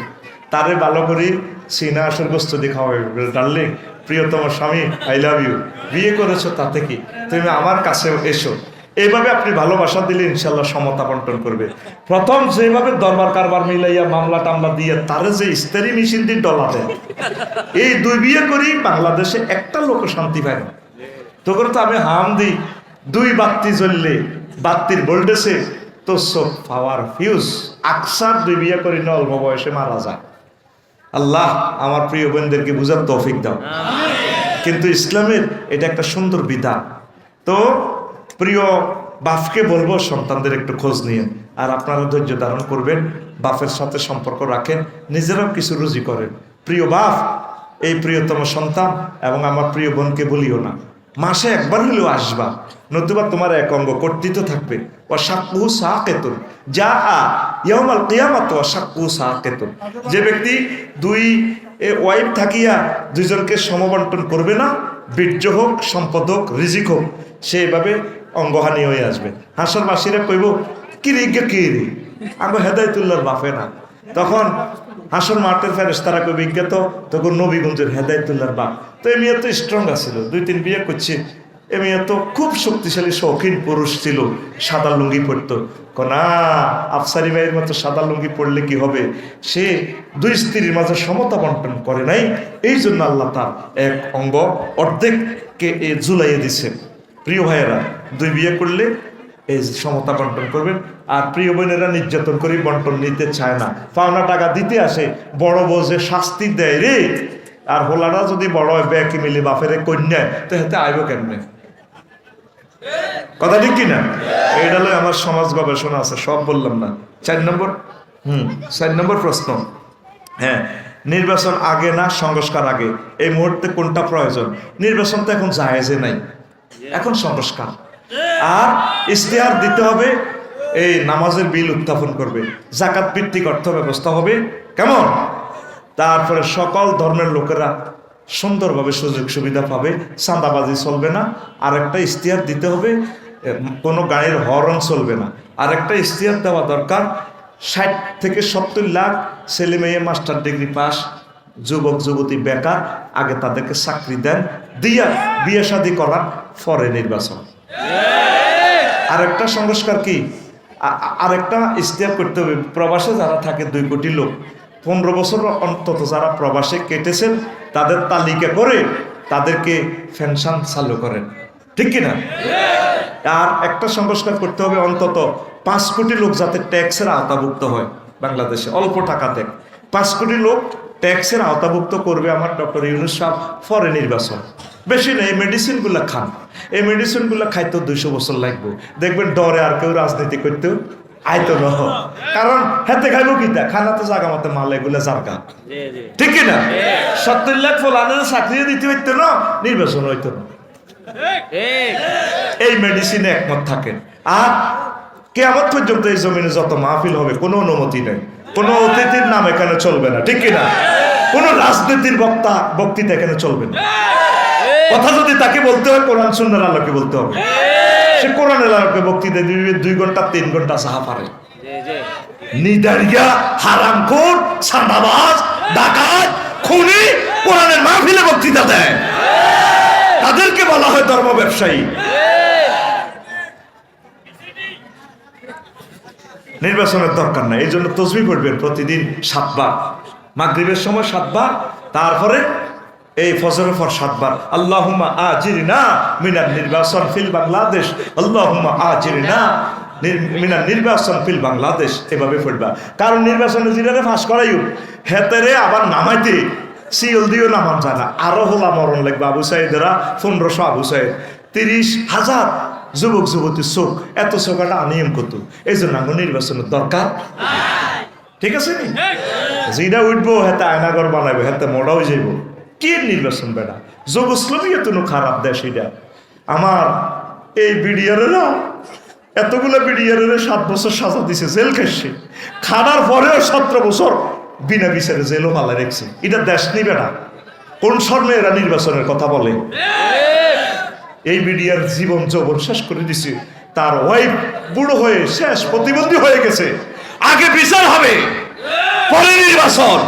Speaker 1: তারে ভালো করে সিনা আসর গোস্ত দিয়ে খাওয়াবে। ডার্লিং, প্রিয়তম স্বামী, আই লাভ ইউ, বিয়ে করেছো তাতে কি, তুমি আমার কাছেও এসো। এইভাবে আপনি ভালোবাসা দিলে ইনশাল্লাহ সমতা বন্টন করবে। প্রথম যেভাবে দরবার কারবার মিলাইয়া মামলা টামলা দিয়ে তারে যে ইস্তারি মেশিন দিয়ে ডলা দেয়, এই 2 বিয়ে করি বাংলাদেশে একটা লোক শান্তি পায় না। তখন তো আমি হাম দিই, 2 বাতি জ্বললে বাতির ভোল্টেজে তো সব পাওয়ার ফিউজ। আকসার 2 বিয়ে করি না, অল্প বয়সে মারা যায়। আল্লাহ আমার প্রিয় বোনদেরকে বুঝার তৌফিক দাও। কিন্তু ইসলামের এটা একটা সুন্দর বিধান। তো প্রিয় বাপকে বলবো সন্তানদের একটু খোঁজ নিয়ে, আর আপনারা ধৈর্য ধারণ করবেন, বাপের সাথে সম্পর্ক রাখেন, নিজেরাও কিছু রুজি করেন। প্রিয় বাপ, এই প্রিয়তম সন্তান এবং আমার প্রিয় বোনকে বলিও না, মাসে একবার হলেও আসবা, নতুবা তোমার এক অঙ্গ কর্তৃত্ব থাকবে। ওয়াশাক্কুহু সাকিতুন যা ইয়াউমাল কিয়ামাত ওয়াশাক্কুহু সাকিতুন। যে ব্যক্তি দুই ওয়াইফ থাকিয়া দুইজনকে সমবন্টন করবে না, বীর্য হোক, সম্পদ হোক, রিজিক হোক, সেইভাবে অঙ্গহানি হয়ে আসবে। হাসরবাসীরা কইব কি রে আমরা হেদায়েতুল্লাহর বাপে না। তখন হাসর মাঠের ফেরেশতারা কই বিজ্ঞাত তখন নবীগঞ্জের হেদায়েতুল্লাহর বাপ। তো এই মেয়ে তো স্ট্রং আছিল, 2-3 বিয়ে করছে। এ মেয়ে তো খুব শক্তিশালী শৌখিন পুরুষ ছিল, সাদা লুঙ্গি পরতো। না, আফসারি ভাইয়ের মতো সাদা লুঙ্গি পড়লে কি হবে? সে দুই স্ত্রীর মাঝে সমতা বন্টন করে নাই, এই জন্য আল্লাহ তার এক অঙ্গ অর্ধেককে ঝুলাইয়ে দিছে। প্রিয় ভাইয়েরা, 2 বিয়ে করলে এই সমতা বন্টন করবেন। আর প্রিয় বোনেরা নির্যাতন করে বন্টন নিতে চায় না, পাওনা টাকা দিতে আসে, বড় বউ যে শাস্তি দেয় রে। আর হোলাটা যদি বড় হয় ব্যাকি মিলে বাপের কন্যা, তো হেতে আইব কেমনে? কথা ঠিক কিনা? এইটা হলো আমার সমাজ গবেষণা আছে, সব বললাম না। 4 নম্বর প্রশ্ন, হ্যাঁ, নির্বাচন আগে না সংস্কার আগে? এই মুহূর্তে কোনটা প্রয়োজন? নির্বাচন তো এখন জায়েজে নাই, এখন সংস্কার। আর ইশতেহার দিতে হবে, এই নামাজের বিল উত্থাপন করবে, জাকাত ভিত্তিক অর্থ ব্যবস্থা হবে, কেমন? তারপরে সকল ধর্মের লোকেরা সুন্দরভাবে সুযোগ সুবিধা পাবে, চাঁদাবাজি চলবে না। আরেকটা ইশতেহার দিতে হবে, কোনো গাড়ির হর্ন চলবে না। আরেকটা ইশতেহার দেওয়া দরকার, 60 থেকে 70 লাখ ছেলে মেয়ে মাস্টার ডিগ্রি পাস, যুবক যুবতী বেকার, আগে তাদেরকে চাকরি দেন, দিয়া বিয়ে শাদী করার পরে নির্বাচন। আরেকটা সংস্কার কি, আরেকটা ইশতেহার করতে হবে, প্রবাসে যারা থাকে 2 কোটি লোক, 15 বছর অন্তত যারা প্রবাসে কেটেছেন তাদের তালিকা করে তাদেরকে পেনশন চালু করেন, ঠিক কিনা? আর একটা সংস্কার করতে হবে, অন্তত 5 কোটি লোক যাতে ট্যাক্সের আওতাভুক্ত হয়। বাংলাদেশে অল্প টাকাতে 5 কোটি লোক ট্যাক্সের আওতাভুক্ত করবে আমার ডক্টর ইউনূস সাহেব, পরে নির্বাচন। বেশি নেই, মেডিসিনগুলো খান, এই মেডিসিনগুলো খাইতে 200 বছর লাগবে। দেখবেন ডরে আর কেউ রাজনীতি করতেও আইতো না, কারণ হাতে খাইব কিতা, খানা তো জাগা মতো মাল, এগুলো জারগা, ঠিক কিনা? 70 লাখ ফলানের চাকরি দিতে হইতো না, নির্বাচন হইতো না। এই মেডিসিনে একমত থাকেন। আর কিয়ামত পর্যন্ত এই জমিনে যত মাহফিল হবে কোনো অনুমতি নেই, কোনো অতিথির নাম এখানে চলবে না, ঠিক কিনা? কোনো রাজনীতির বক্তৃতা এখানে চলবে না। কথা যদি তাকে বলতে হয় কোরআন সুন্নাহর আলোকে বলতে হবে, সে কোরআনের আলোকে বক্তৃতা দিবে, 2 ঘন্টা 3 ঘন্টা সাহা পারে। নিদারিয়া, হারামখোর, চাঁদাবাজ, ডাকাত, খুনি কোরআনের মাহফিলে বক্তৃতা দেয়, তাদেরকে বলা হয় ধর্ম ব্যবসায়ী। নির্বাচনের দরকার নাই, এই জন্য তাসবিহ পড়বেন প্রতিদিন 7 বার, মাগরিবের সময় 7 বার, তারপরে এই ফজরের পর 7 বার আল্লাহুম্মা আজিরনা মিনান নির্বাচন ফিল বাংলাদেশ, আল্লাহুম্মা আজিরনা মিনান নির্বাচন ফিল বাংলাদেশ, এভাবে পড়বা। কারণ নির্বাচনে জিরারে ফাঁস করাইও, হেতেরে আবার নামাইতে সিল দিও নামান যায় না, আরো হলা মরণ লাগবে। আবু সাইদেরা 1500 আবু সাইদ, 30,000 যুবক যুবতী চোখ, এত চোখটা আনিয়ম কত, এই জন্য আমার নির্বাচনের দরকার, ঠিক আছে নি? যেটা উঠবো হেতে আয়নাঘর বানাইবো, হেতে মোড়াও যাইব, কি নির্বাচন বেড়া? যোগস্লমী এত খারাপ দেশ এটা। আমার এই বিডিআরেরা এতগুলো বিডিআরের 7 বছর সাজা দিছে, জেল খাইছে, খানার পরেও 17 বছর বিনা বিচারে জেলও ভালো রেখছে। এটা দেশ নিবে না। কোন শর্মে এরা নির্বাচনের কথা বলে? এই বিডিআর জীবন যৌবন শেষ করে দিছে, তার ওয়াইফ বুড়ো হয়ে শেষ, প্রতিবন্ধী হয়ে গেছে। আগে বিচার হবে, পরে নির্বাচন।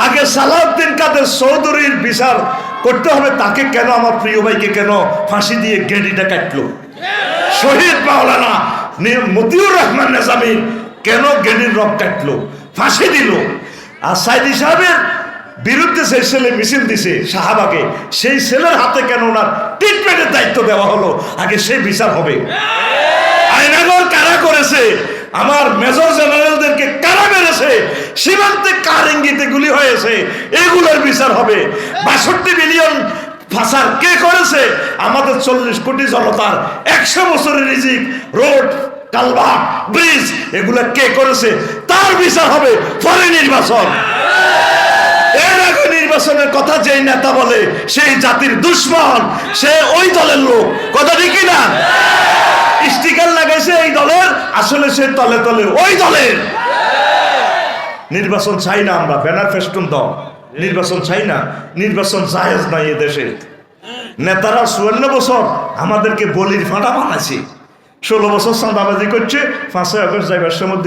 Speaker 1: আগে সালাউদ্দিন কাদের চৌধুরীর বিচার করতে হবে, তাকে কেন, আমার প্রিয় ভাইকে কেন ফাঁসি দিয়ে গেডিটা কাটলো? শহীদ মাওলানা মতিউর রহমান নিজামী কেন গেডির রক কাটলো, ফাঁসি দিল? আর সাইদি সাহেবের বিরুদ্ধে সেই ছেলে মিছিল দিছে শাহবাগে, সেই ছেলের হাতে কেন ওনার ট্রিটমেন্টের দায়িত্ব দেওয়া হলো? আগে সেই বিচার হবে। আয়নাগর কারা করেছে, আমার মেজর জেনারেলদেরকে কারা মেরেছে, সীমান্তে কার ইঙ্গিতে গুলি হয়েছে, এগুলোর বিচার হবে। 62 বিলিয়ন ফাঁসার কে করেছে? আমাদের 40 কোটি জনতার 100 বছরের রিজিক, রোড, কালভার্ট, ব্রিজ, এগুলো কে করেছে? তার বিচার হবে, পরে নির্বাচন। এর আগে নির্বাচন নির্বাচনের কথা যেই নেতা বলে সেই জাতির দুশ্মন, সে ওই দলের লোক। কথা ঠিক না? স্টিকার লাগাইছে এই দলের, আসলে সে তলে তলে ওই দলের। নির্বাচন চাই না আমরা, ব্যানার ফেস্টুন দাও, নির্বাচন চাই না। নির্বাচন জায়েজ নাই এ দেশে। নেতারা 54 বছর আমাদেরকে বলির ফাঁটা বানাইছে। 16 বছর চাঁদাবাজি করছে, 5 আগস্ট যাইবার সময়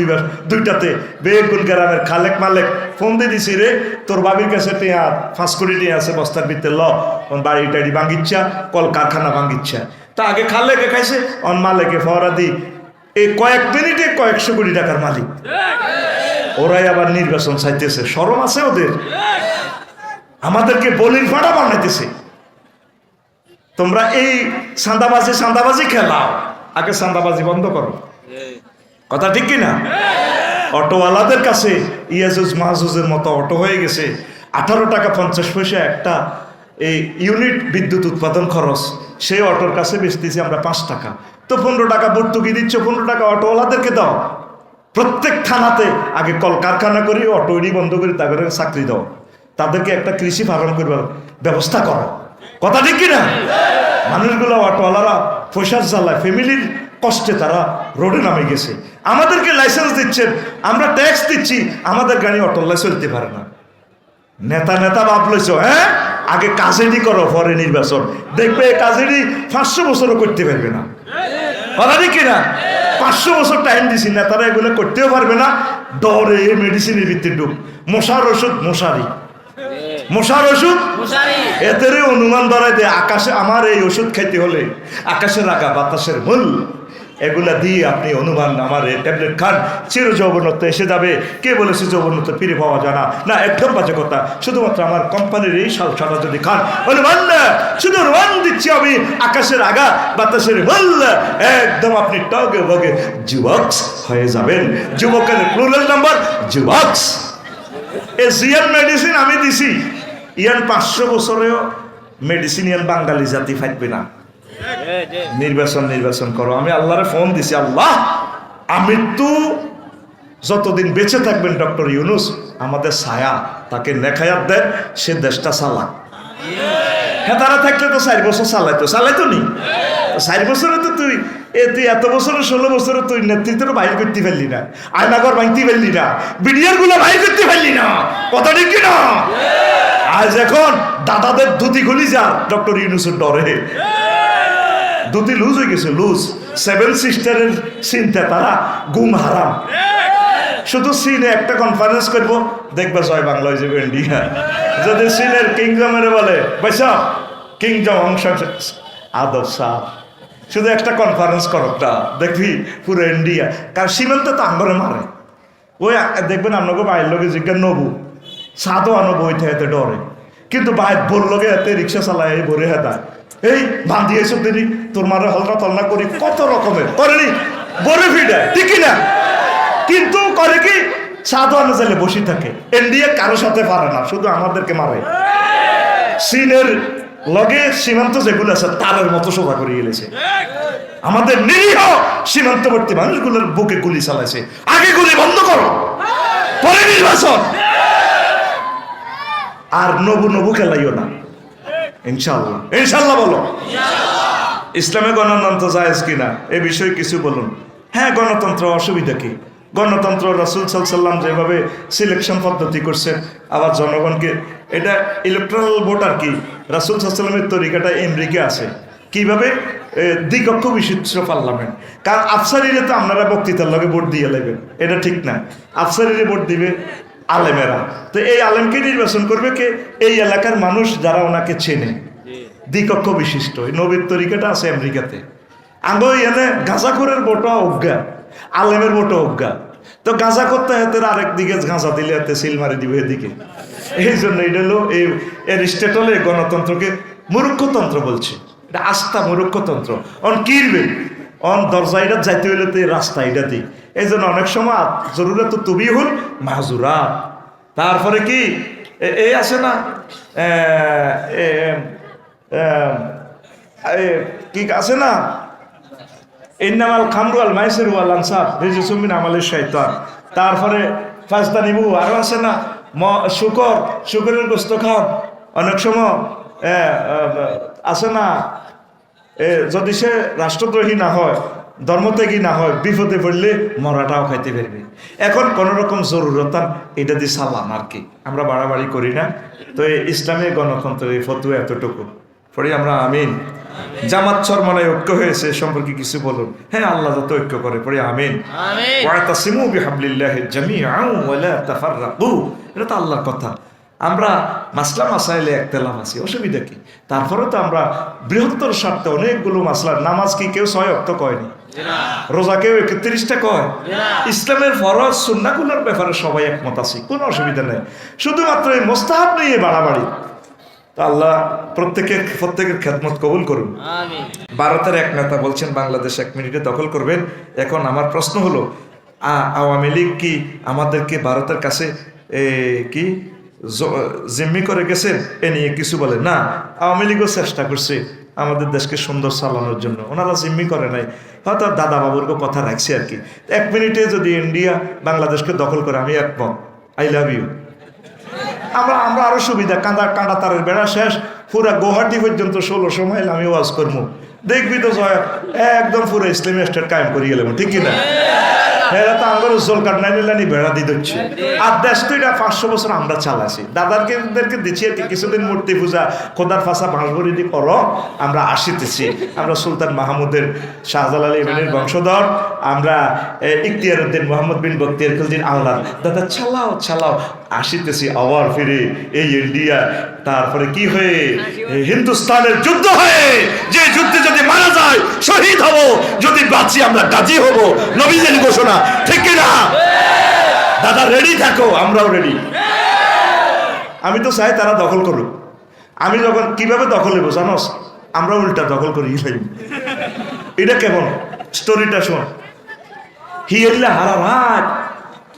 Speaker 1: দুইটাতে বেগুন গ্রামের খালেক মালেক ফোন দিয়ে দিছি, রে তোর বাবির কাছে 5 কোটি টাকা আছে বস্তার ভিতরে, ল বাড়ি টাড়ি ভাঙ্গিচ্ছা, কল কারখানা ভাঙ্গিচ্ছা। তা আগে খালেকে খাইছে, অন মালেকে ফওয়ারা দি, এই কয়েক মিনিটে কয়েকশো কোটি টাকার মালিক। ওরাই আবার নির্বাচন চাইতেছে, শরম আছে ওদের? আমাদেরকে বলির ফাঁটা বানাইতেছে। তোমরা এই চাঁদাবাজি খেলাও, আগে চাঁদাবাজি বন্ধ করো। কথা ঠিক কিনা? অটোওয়ালাদের কাছে ইয়াজুজ মাহজুজের মতো অটো হয়ে গেছে। 18 টাকা 50 পয়সা একটা এই ইউনিট বিদ্যুৎ উৎপাদন খরচ, সেই অটোর কাছে বেচতেছি আমরা 5 টাকা। তো 15 টাকা ভর্তুকি দিচ্ছ, 15 টাকা অটোওয়ালাদেরকে দাও। প্রত্যেক থানাতে আগে কল কারখানা করি, অটোরি বন্ধ করি, তাদের চাকরি দাও। তাদেরকে একটা কৃষি ফার্ম করবার ব্যবস্থা করো। কথা ঠিক কিনা? মানুষগুলো অটোওয়ালারা পয়সার জ্বালায়, ফ্যামিলির কষ্টে তারা রোডে নামে গেছে। আমাদেরকে লাইসেন্স দিচ্ছেন, আমরা ট্যাক্স দিচ্ছি, আমাদের গাড়ি অটোল্লায় চলতে পারে না। নেতা ভাবলেছ, হ্যাঁ আগে কাজেরই করো, পরে নির্বাচন দেখবে। কাজেরই 500 বছরও করতে পারবে না। কথা ঠিক কিনা? 500 বছর টাইম দিছি, নেতারা এগুলো করতেও পারবে না। ডরে মেডিসিনের ভিত্তির ডুব, মশার ওষুধ মশার ওষুধ এদের অনুমান ধরাই দেয়। আকাশে আমার এই ওষুধ খাইতে হলে আকাশের আগা বাতাসের মূল, এগুলা দিয়ে আপনি অনুমান আমার এই ট্যাবলেট খান, চির যৌবনত্ব এসে যাবে। কে বলেছে যৌবনত্ব ফিরে পাওয়া যায় না? না, একদম বাজে কথা। শুধুমাত্র আমার কোম্পানির এই সালসাটা যদি খান, অনুমান না, শুধু অনুমান দিচ্ছি আমি, আকাশের আগা বাতাসের মূল, একদম আপনি টগে বগে যুবক্স হয়ে যাবেন। যুবকের প্লুরাল নাম্বার যুবক্স। এশিয়ান মেডিসিন আমি দিছি, ইয়ান 500 বছরেও মেডিসিন ইয়ান বাঙালি জাতি ফাইটবে না। নির্বাচন করো। আমি আল্লাহরে ফোন দিছি, আল্লাহ আমৃত্যু যতদিন বেঁচে থাকবেন ডক্টর ইউনুস, আমাদের ছায়া তাকে নেখায়াত দেয়, সে দেশটা চালাক। হ্যাঁ, তারা থাকলে তো 4 বছর চালাইতো নি। 4 বছরে তো তুই এত বছরে 16 বছরে তুই নেতৃত্ব বাইর করতে পারলি না, আয়নাঘর ভাঙতে পারলি না, বিডিআর গুলো বাইর করতে পারলি না। কথা ঠিক কিনা? আজ এখন দাদাদের ধুতি খুলি যা ডক্টর ইউনুসের ডরে ধুতি লুজ হয়ে গেছে, লুজ। 7 সিস্টারের চিন্তা, তারা গুম হারাম। শুধু চীনে একটা কনফারেন্স করবো, দেখবে জয় বাংলা হয়ে যাবে ইন্ডিয়া। যদি চীনের কিংজমের বলে বৈশা কিংজম অংশ আদব সাহ, শুধু একটা কনফারেন্স করকটা, দেখবি পুরো ইন্ডিয়া। কারণ সীমান্ত তো আঙ্গরে মারে। ওই দেখবেন আপনাকে বাইরের লোকে জিজ্ঞাসা নবু সাদও আনো বই থেকে ডরে, কিন্তু বাইর বললোকে এতে রিক্সা চালায় এই ভরে হেদায়, এই বাঁধি এসব দিদি তোর মারে হলনা তলনা করি, কত রকমের করেনি, বরে ফিডায়, ঠিক না? কিন্তু করে কি, সাদও আনো চাইলে বসে থাকে। ইন্ডিয়া কারোর সাথে পারে না, শুধু আমাদেরকে মারে। চীনের লগে সীমান্ত যেগুলো আছে তারের মতো সোজা করে গেলেছে। আমাদের নিরীহ সীমান্তবর্তী মানুষগুলোর বুকে গুলি চালাইছে। আগে গুলি বন্ধ করো, পরে নির্বাচন। আর নবু খেলাইও না। ইনশাল্লাহ বলো। ইসলামে গণতন্ত্র জায়েজ কিনা এ বিষয়ে কিছু বলুন। হ্যাঁ, গণতন্ত্র অসুবিধা কি? গণতন্ত্র রাসূল সাল্লাল্লাহু আলাইহি ওয়াসাল্লাম যেভাবে সিলেকশন পদ্ধতি করছেন, আবার জনগণকে এটা ইলেকট্রাল ভোট আর কি, রাসূল সাল্লাল্লাহু আলাইহি ওয়াসাল্লামের তরিকাটা আমেরিকা আছে। কিভাবে? দ্বিকক্ষ বিশিষ্ট পার্লামেন্ট। কারণ আফসারিরে তো আপনারা বক্তৃতার লগে ভোট দিয়ে নেবেন, এটা ঠিক না। আফসারিরে ভোট দিবে আলেমেরা। তো এই আলেমকে নির্বাচন করবে কে? এই এলাকার মানুষ যারা ওনাকে চেনে। দ্বিকক্ষ বিশিষ্ট এই নবীর তরিকাটা আছে আমেরিকাতে। আঙ্গ এনে গাঁজাখোরের ভোটও অজ্ঞা, আলেমের ভোটও অজ্ঞা। তো গাঁজা করতে হাতে আরেক দিকে গাঁজা দিলে হাতে সিল মারি দিবে এদিকে। এই জন্য এটা হলো এই এরিস্টটলে গণতন্ত্রকে মূর্খতন্ত্র বলছে। এটা আস্থা মূর্খতন্ত্র। অন কিরবে অন দরজা এটা যাইতে হইলে তো রাস্তা এটা দিই। এই জন্য অনেক সময় জরুরত তুবি হল মাহুরা। তারপরে কি এই আছে না, কি আছে না, ইন্নামাল খামরু আল মাইসির ওয়াল আনসাব রিজসুম মিন আমালিশ শাইতান। তারপরে ফাজতানিবু, আরো আছে না, শুকর, শুকরের গোস্ত খান। অনেক সময় আছে না, যদি সে রাষ্ট্রদ্রোহী না হয়, ধর্মত্যাগী না হয়, বিপদে পড়লে মরাটাও খাইতে পারবে। এখন কোন রকম জরুরতান এটা দিয়ে সালাম আর কি, আমরা বাড়াবাড়ি করি না। তো এই ইসলামী গণতন্ত্রের ফতুয়া এতটুকু পড়ি আমরা আমিন। জামাত চরমনায় ঐক্য হয়েছে সম্পর্কে কিছু বলুন। হ্যাঁ, আল্লাহ যত ঐক্য করে পড়ি আমিন। ওয়াতাসিমু বিহাবলিল্লাহি জামিআন ওয়া লা তাফাররাকু, এটা তো আল্লাহর কথা। আমরা মাসলা মাসাইলে একতলাফ আছি, অসুবিধা কি? তারপরে তো আমরা বৃহত্তর স্বার্থে অনেকগুলো মাসলা, নামাজ কি কেউ 6 ওয়াক্ত কয়নি? রোজা কেউ 31টা কয়? ইসলামের ফরজ সুন্নাহগুলোর ব্যাপারে সবাই একমত আছি, কোনো অসুবিধা নেই। শুধুমাত্র এই মোস্তাহাব নিয়ে বাড়াবাড়ি। আল্লাহ প্রত্যেকের খেদমত কবুল করুন। ভারতের এক নেতা বলছেন বাংলাদেশ 1 মিনিটে দখল করবেন। এখন আমার প্রশ্ন হলো, আওয়ামী লীগ কি আমাদেরকে ভারতের কাছে কি জিম্মি করে গেছেন? এ নিয়ে কিছু বলে না। আওয়ামী লীগও চেষ্টা করছে আমাদের দেশকে সুন্দর চালানোর জন্য, ওনারা জিম্মি করে নাই, হয়তো দাদা বাবুর কথা রাখছে আর কি। 1 মিনিটে যদি ইন্ডিয়া বাংলাদেশকে দখল করে, আমি একমত, আই লাভ ইউ। আমরা আরো সুবিধা, কাঁটা তারের বেড়া শেষ, পুরা গুয়াহাটি পর্যন্ত 1600 মাইল আমি ওয়াজ করবো, দেখবি তো একদম পুরো ইসলামী স্টেট কায়েম করিয়ে গেলাম, ঠিক কিনা? এরা তো আমার উজ্জ্বল কাঠ নাই বেড়া দিয়ে দিচ্ছে। আর দেশ তো এটা 500 বছর আমরা চালাছি, দাদাদেরকে দিচ্ছি আর কি। কিছুদিন মূর্তি পূজা, খোদার ফাঁসা বাঁশবড়ি দিয়ে করো, আমরা আসিতেছি। আমরা সুলতান মাহমুদের, শাহজালাল ইমানের বংশধর, আমরা ইখতিয়ার উদ্দিন মোহাম্মদ বিন বখতিয়ার খিলজির আওলাদ। দাদা চালাও আসিতেছি আবার ফিরে এই ইন্ডিয়া। তারপরে কি হয়ে হিন্দুস্তানের যুদ্ধ হয়ে, যে যুদ্ধে যদি মারা যায় শহীদ হব, যদি বাঁচি আমরা গাজী হব, নবীদের ঘোষণা, ঠিক না? দাদা রেডি থাকো, আমরাও রেডি। আমি তো চাই তারা দখল করুক। আমি যখন কিভাবে দখল নেবো জানোস? আমরা উল্টা দখল করি। এটা কেমন স্টোরিটা শোন। হিয়েল্লা হারা রাত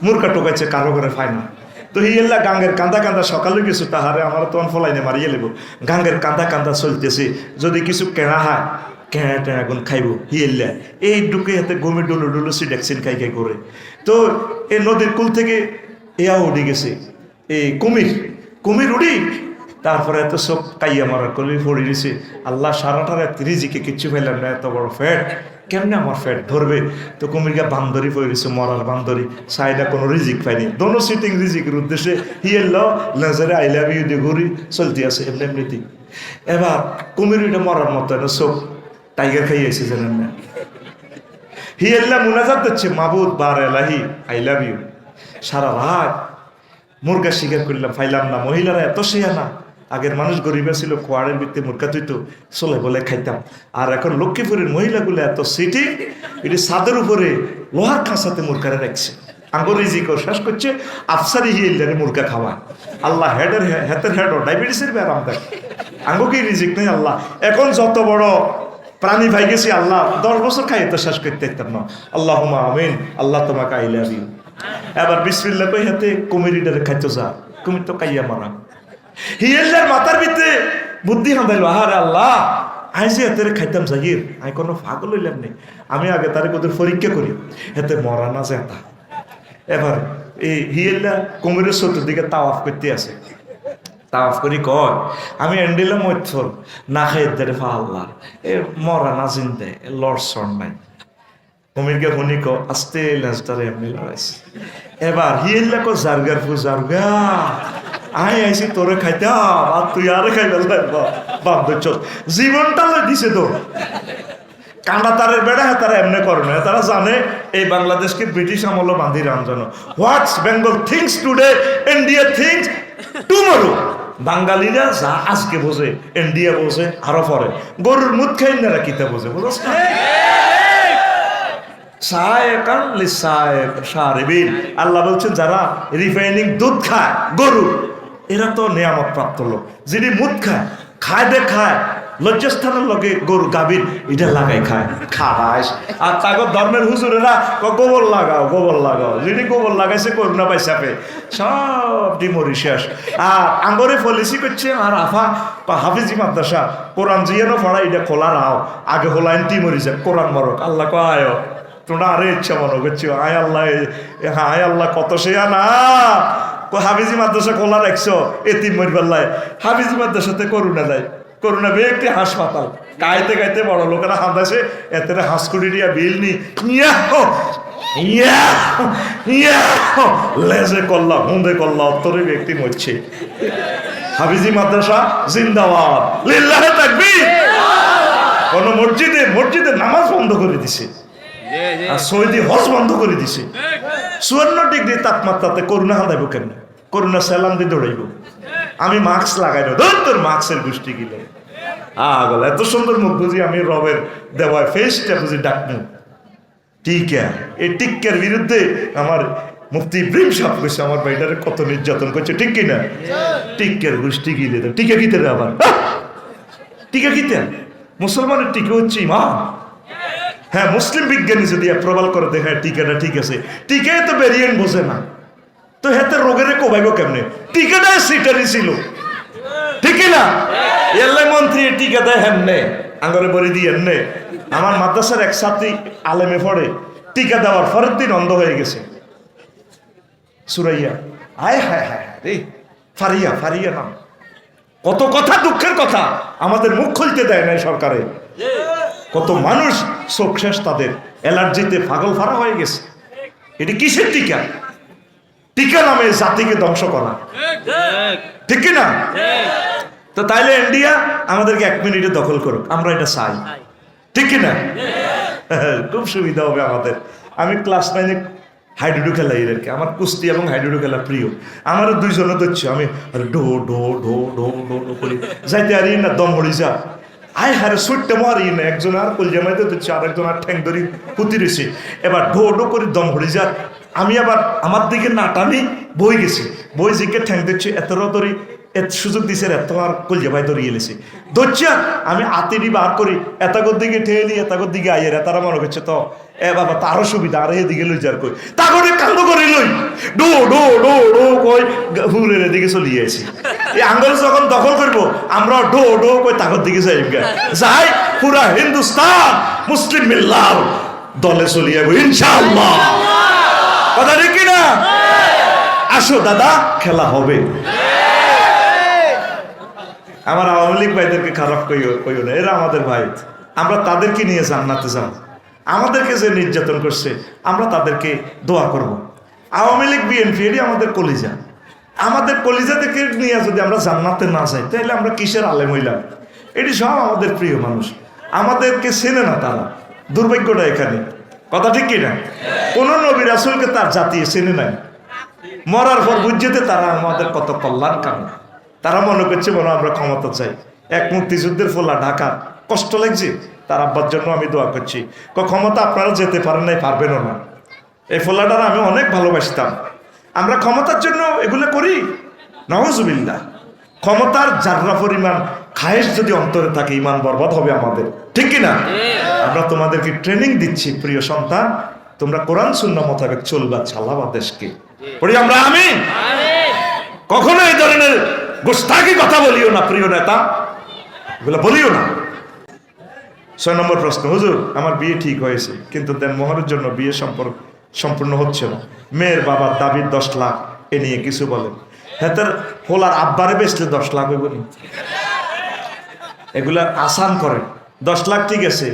Speaker 1: মূর্খা টোকাইছে, কারো করে ফাই না। তো হিয়েল্লা গাঙ্গের কান্দা সকালে কিছু তাহারে আমার তখন ফলাইনে মারিয়ে লেবো। গাঙ্গের কান্দা চলতেছে, যদি কিছু কেনা হয় কেনা গুণ খাইব। হিয়েল্লা এই ডুকে হাতে গমে ডুলো সিডেক্সিন খাই করে। তো এই নদীর কুল থেকে এয়া উঠে গেছে এই কুমির উড়ি। তারপরে এত সব কাইয়া মারা কলি পড়ে গেছে। আল্লাহ সারাটার রিজিকে কিচ্ছু পাইলাম না, এত বড় ফ্যাট, কেমনে আমার ফ্যাট ধরবে? তো কুমিরকে বান্দরি পড়ে গেছে, মরার বান্দরি, সাইডা কোনো রিজিক পাইনি। দোনো সিটিং রিজিকের উদ্দেশ্যে হিয়েল লেজারে আই লাভ ইউ দিয়ে ঘুরি চলতে আছে এমনিতেই। এবার কুমির এটা মরার মতো না, সব টাইগার খাইয়েছে, জানেন না? হিয়েল্লা মুনাজাত দিচ্ছে, মাহবুদ বার এলাহি আই লাভ ইউ। সারা রাত মুরগা শিকার করলাম, ফাইলাম না। মহিলারা এত শেয়া না, আগের মানুষ গরিব ছিল, খোয়ারের ভিত্তি মুরগা তুইতো চলে বলে খাইতাম। আর এখন লক্ষ্মীপুরের মহিলাগুলো এত সিটি, এটি ছাদের উপরে লোহার খাঁচাতে মুরগারে রাখছে। আঙ্গুর রিজিক শেষ করছে, আফসারি হিয়েল্লারে মুরগা খাওয়া। আল্লাহ হাতের হেডও ডায়াবেটিসের ব্যারাম দেখ, আঙ্গুকে রিজিক নেই আল্লাহ। এখন যত বড় প্রাণী পাই গেছি আল্লাহ, 10 বছর খাই তো শেষ করতে পারতাম না। আল্লাহুম্মা আমিন। আল্লাহ তোমাকে আই লাভ ইউ। এবার বিসমিল্লাহ কই হাতে কুমিরিটারে খাইতো যা, কুমির তো কাইয়া মারা। হিয়েল্লার মাথার ভিতরে বুদ্ধি হাঁদাইলো, আরে আল্লাহ আই যে এতে খাইতাম জাগির, আই কোনো পাগল হইলাম নেই, আমি আগে তারে ওদের পরীক্ষা করি, এতে মরা না যেতা। এবার এই হিয়েল্লা কুমিরের চতুর্দিকে তাওয়াফ করতে আছে। তাওয়াফ করি কয়, আমি এন্ডিলাম মৈথল না খাই দেরে আল্লাহ, এ মরা না চিনতে লড়সড় নাই। কুমিরকে শুনি ক আস্তে লেজটারে এমনি লড়াইছে। এবার হিয়েল্লা কো জারগার ফু জারগা, আই আইসি তোরে খাইতাম আর তুই আরে খাইবে বাপ চল, জীবনটা দিছে তো। কাঁটা তারের বেড়া তারা এমনি করে না, তারা জানে এই বাংলাদেশকে ব্রিটিশ আমল বান্ধি রাম জানো। What's Bengal thinks today, India thinks tomorrow. বাঙালিরা যা আজকে বোঝে, ইন্ডিয়া বোঝে আরো পরে। গরুর মুখ খাই না কিতা বোঝে, বুঝছ না? আল্লাহ বলছেন যারা রিফাইনিং দুধ খায় গরু, এরা তো নিয়ামত প্রাপ্ত লোক। যিনি মুদ খায় খায় লজ্জাস্থানের লগে গরু গাভীর এটা লাগাই খায়। আর তাগর ধর্মের হুজুরেরা গোবর লাগাও, যিনি গোবর লাগাইছে করুণা পাইসাপে সব ডিমরি শেষ। আর আঙ্গরে পলিসি করছে আর হাফিজি মাদ্রাসা কোরআন জিয়ানো পড়া, এটা খোলা রাও আগে হলাইন টিমরি যায় কোরআন মরক। আল্লাহ কয় তোমরা আরে ইচ্ছা মনে করছি, আয় আল্লাহ কত সে না হাফিজি মাদ্রাসা খোলা রাখছো এতিম মরিবাল্লায়, হাফিজি মাদ্রাসাতে করুণা দেয়, করুণা বে একটি হাসপাতাল, গাইতে গাইতে বড় লোকেরা হাঁদাসে এতে হাঁসকুড়ি দিয়া বিল নি লেজে করলা হুঁদে করলা অত্তরে ব্যক্তি মরছে। হাফিজি মাদ্রাসা জিন্দাবাদ, লিল্লাহে তাকবীর। কোন মসজিদে নামাজ বন্ধ করে দিছে, আর সৌদি হজ বন্ধ করে দিছে। 54 ডিগ্রি তাপমাত্রাতে করুণা হাঁদাইব কেন? করুণা সালাম দিয়ে দৌড়াইব। আমি মাস্ক লাগাই না, ধর তোর মাস্কের গোষ্ঠী গিলে আগল এত সুন্দর মুখ বুঝি আমি রবের দেওয়ায় ফেসটা বুঝি ডাকমু। টিকা এই টিক্কার বিরুদ্ধে আমার মুফতি ইব্রাহিম সাহেব কইছে আমার ভাইটারে কত নির্যাতন করছে, ঠিক কিনা? টিক্কার গোষ্ঠী গিলে টিকা কিতে রে আবার টিকা কিতে? মুসলমানের টিকা হচ্ছে ইমান। হ্যাঁ, মুসলিম বিজ্ঞানী যদি প্রবাল করে দেখায় টিকাটা ঠিক আছে, টিকায় তো ভেরিয়েন্ট বোঝে না, তো হেতে রোগের কোবাইব কেমনে? টিকাটা সিটারি ছিল, ঠিক না? এল্লাই মন্ত্রী টিকা দেয় হেমনে আঙ্গরে বলি দিয়ে এমনে। আমার মাদ্রাসার এক ছাত্রী আলেমে পড়ে, টিকা দেওয়ার পরের দিন অন্ধ হয়ে গেছে। সুরাইয়া আয় হায় হায় রে, ফারিয়া নাম। কত কথা, দুঃখের কথা, আমাদের মুখ খুলতে দেয় নাই সরকারে। কত মানুষ চোখ শেষ, তাদের অ্যালার্জিতে পাগল ফারা হয়ে গেছে। এটি কিসের টিকা? টিকা নামে জাতিকে ধ্বংস করা, ঠিক কিনা? তো তাইলে ইন্ডিয়া আমাদেরকে 1 মিনিটে দখল করুক, আমরা এটা চাই, ঠিক কিনা? খুব সুবিধা হবে আমাদের। আমি ক্লাস 9-এ হাইডুডু খেলাই এদেরকে, আমার কুস্তি এবং হাইডুডু খেলা প্রিয়। আমারও 2 জনে ধরছে, আমি ঢো ঢো ঢো ঢো ঢো ঢো করি, যাইতে আরি না দম হরি যা আয় হারে সুটতে মারি না। একজন আর কলজামাইতে ধরছে, আর একজন আর ঠ্যাং ধরি পুঁতি রয়েছে, এবার ঢো ঢো করে দম হরি যা। আমি আবার আমার দিকে না টানি বই গেছি, বই জিকে ঠ্যাং দিচ্ছে, এতটা ধরি এত সুযোগ দিছে, এত আর কলজামাই ধরিয়ে এলেছে ধরছে। আমি আতেরই বার করি, এতাগর দিকে ঠেলি, এতাগর দিকে আইয়ের, তারা মনে করছে তো এ বাবা তারও সুবিধা, আর এদিকে লই যার কই তা করে কান্দ করে লই ডো ডো ডো ডো কই হুরের এদিকে চলিয়ে আছি। এই আঙ্গল যখন দখল করবো আমরা ডো ডো কই তাগর দিকে যাই যাই, পুরা হিন্দুস্তান মুসলিম মিল্লাহ দলে চলিয়ে যাবো ইনশাআল্লাহ। কথা ঠিক না? আসো দাদা, খেলা হবে। আমার আওয়ামী লীগ ভাইদেরকে খারাপ কইও না, এরা আমাদের ভাই, আমরা তাদেরকে নিয়ে জান্নাতে যাব। আমাদেরকে যে নির্যাতন করছে আমরা তাদেরকে দোয়া করব। আওয়ামী লীগ বিএনপি এটি আমাদের কলিজা, আমাদের কলিজা থেকে নিয়ে যদি আমরা জান্নাতে না যাই তাহলে আমরা কিসের আলেম হইলাম? এটি সব আমাদের প্রিয় মানুষ, আমাদেরকে চেনে না তারা, দুর্ভাগ্যটা এখানে। কথা ঠিক কিনা? কোন নবী রাসূলকে তার জাতি চেনে নাই, মরার পর বুঝতে তারা আমাদের কত কল্যাণ কামে। তারা মনে করছে মনে আমরা ক্ষমতা চাই। এক মুক্তিযুদ্ধের ফোলা ঢাকা কষ্ট লাগছে, তার আব্বার জন্য আমি দোয়া করছি, ক্ষমতা আপনারা যেতে পারেন নাই, পারবেনও না। এই ফোলাটার আমি অনেক ভালোবাসতাম। আমরা ক্ষমতার জন্য এগুলো করি, নাউজুবিল্লাহ। ক্ষমতার জাররা পরিমাণ খায়েশ যদি অন্তরে থাকে, ইমান বরবাদ হবে আমাদের, ঠিক কিনা? আমরা তোমাদেরকে ট্রেনিং দিচ্ছি, প্রিয় সন্তান, তোমরা কোরআন সুন্নাহ মোতাবেক চলবা, চালাবা দেশকে। পড়ি আমরা আমিন। কখনো এই ধরনের গোস্তাকি কথা বলিও না প্রিয় নেতা, এগুলো বলিও না। 6 নম্বর প্রশ্ন, হুজুর আমার বিয়ে ঠিক হয়েছে কিন্তু দেনমোহরের জন্য বিয়ে সম্পূর্ণ হচ্ছে না, মেয়ের বাবার দাবি 10 লাখ, এ নিয়ে কিছু বলেন। হেতার হোলার আব্বারে বেচলে 10 লাখ হইব না, এগুলা আসান করেন। 10 লাখ ঠিক আছে,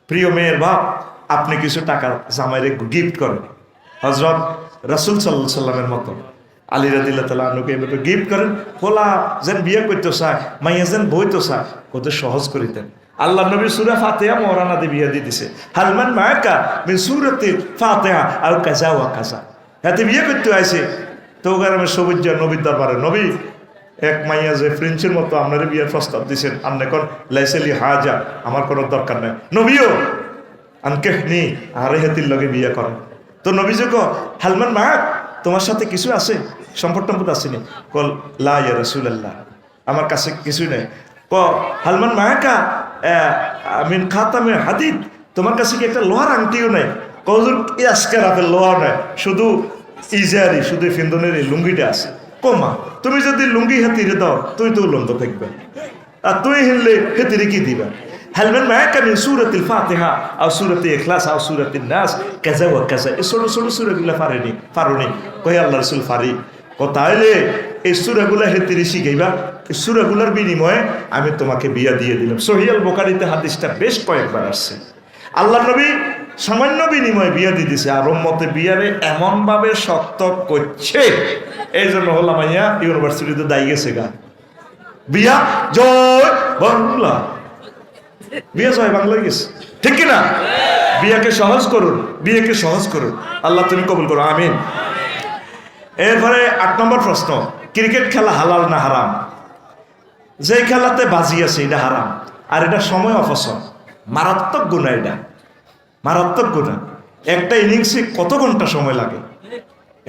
Speaker 1: প্রিয় মেয়ের বাপ আপনি কিছু টাকা জামাইরে গিফট করেন, হযরত রাসূল সাল্লাল্লাহু আলাইহি সাল্লামের মতো আলী রাদিয়াল্লাহু তাআলা আনহুকে এভাবে গিফট করেন। হোলা যেন বিয়ে করতে চায়, মাইয়া যেন বইতে চায়, কত সহজ করিতেন। আল্লাহ নবী সূরা ফাতিহা মোরানা দিয়ে বিয়ে দিয়ে দিছে, হালমান মায়াকা মিন সূরাতিল ফাতিহা আও কাজা ওয়া কাজা। হাতে বিয়ে করতে আইছে তো গ্রামের সবুজ নবীর দরবারে, নবী এক মাইয়া যে ফ্রেঞ্চের মতো আপনার বিয়ের প্রস্তাব দিছেন, আপনি কোন লাইসেলি হাজা, আমার কোনো দরকার নাই, নবীও আনকে নি আর হেতির লগে বিয়ে করেন। তো নবী যে হালমান মায়াক তোমার সাথে কিছু আছে, সম্পদ টম্পদ আসেনি? কল লা ইয়া রাসূলুল্লাহ, আমার কাছে কিছুই নাই। ক হালমান মায়াকা মিন খাতামে হাদিদ, তোমার কাছে কি একটা লোহার আংটিও নাই? কজুর আজকের রাতের লোহা নাই, শুধু ইজারি, শুধু ফিন্দনের এই লুঙ্গিটা আছে। কমা তুমি যদি লুঙ্গি হাতিরে দাও তুই তো উলঙ্গ থাকবে, আর তুই হিললে হেতিরে কি দিবা? হালমান মায়াকা মিন সূরাতিল ফাতিহা আও সূরাতিল ইখলাস আও সূরাতিন নাস কাযা ওয়া কাযা। এই ছোট ছোট সূরাগুলো পারোনি? কই আল্লাহ রাসূল পারি। তাইলে এই সূরাগুলা হেতিরে শিখাইবা, এই সূরাগুলার বিনিময়ে আমি তোমাকে বিয়া দিয়ে দিলাম। সহিহ আল বুখারীতে হাদিসটা বেশ কয়েকবার আসছে। আল্লাহ নবী সামান্য বিনিময়ে বিয়া দিয়ে দিছে, আর উম্মতে বিয়ারে এমন ভাবে শক্ত করছে, এই জন্য হলাম মাইয়া ইউনিভার্সিটিতে দায়ী গেছে গা। বিয়া জয় বাংলা, বিয়া জয় বাংলায় গেছে, ঠিক কিনা? বিয়াকে সহজ করুন, বিয়েকে সহজ করুন। আল্লাহ তুমি কবুল করো, আমিন। এরপরে 8 নম্বর প্রশ্ন, ক্রিকেট খেলা হালাল না হারাম? যে খেলাতে বাজি আছে এটা হারাম, আর এটা সময় অপচয়, মারাত্মক গুনাহ, এটা মারাত্মক গুনাহ। একটা ইনিংসে কত ঘন্টা সময় লাগে,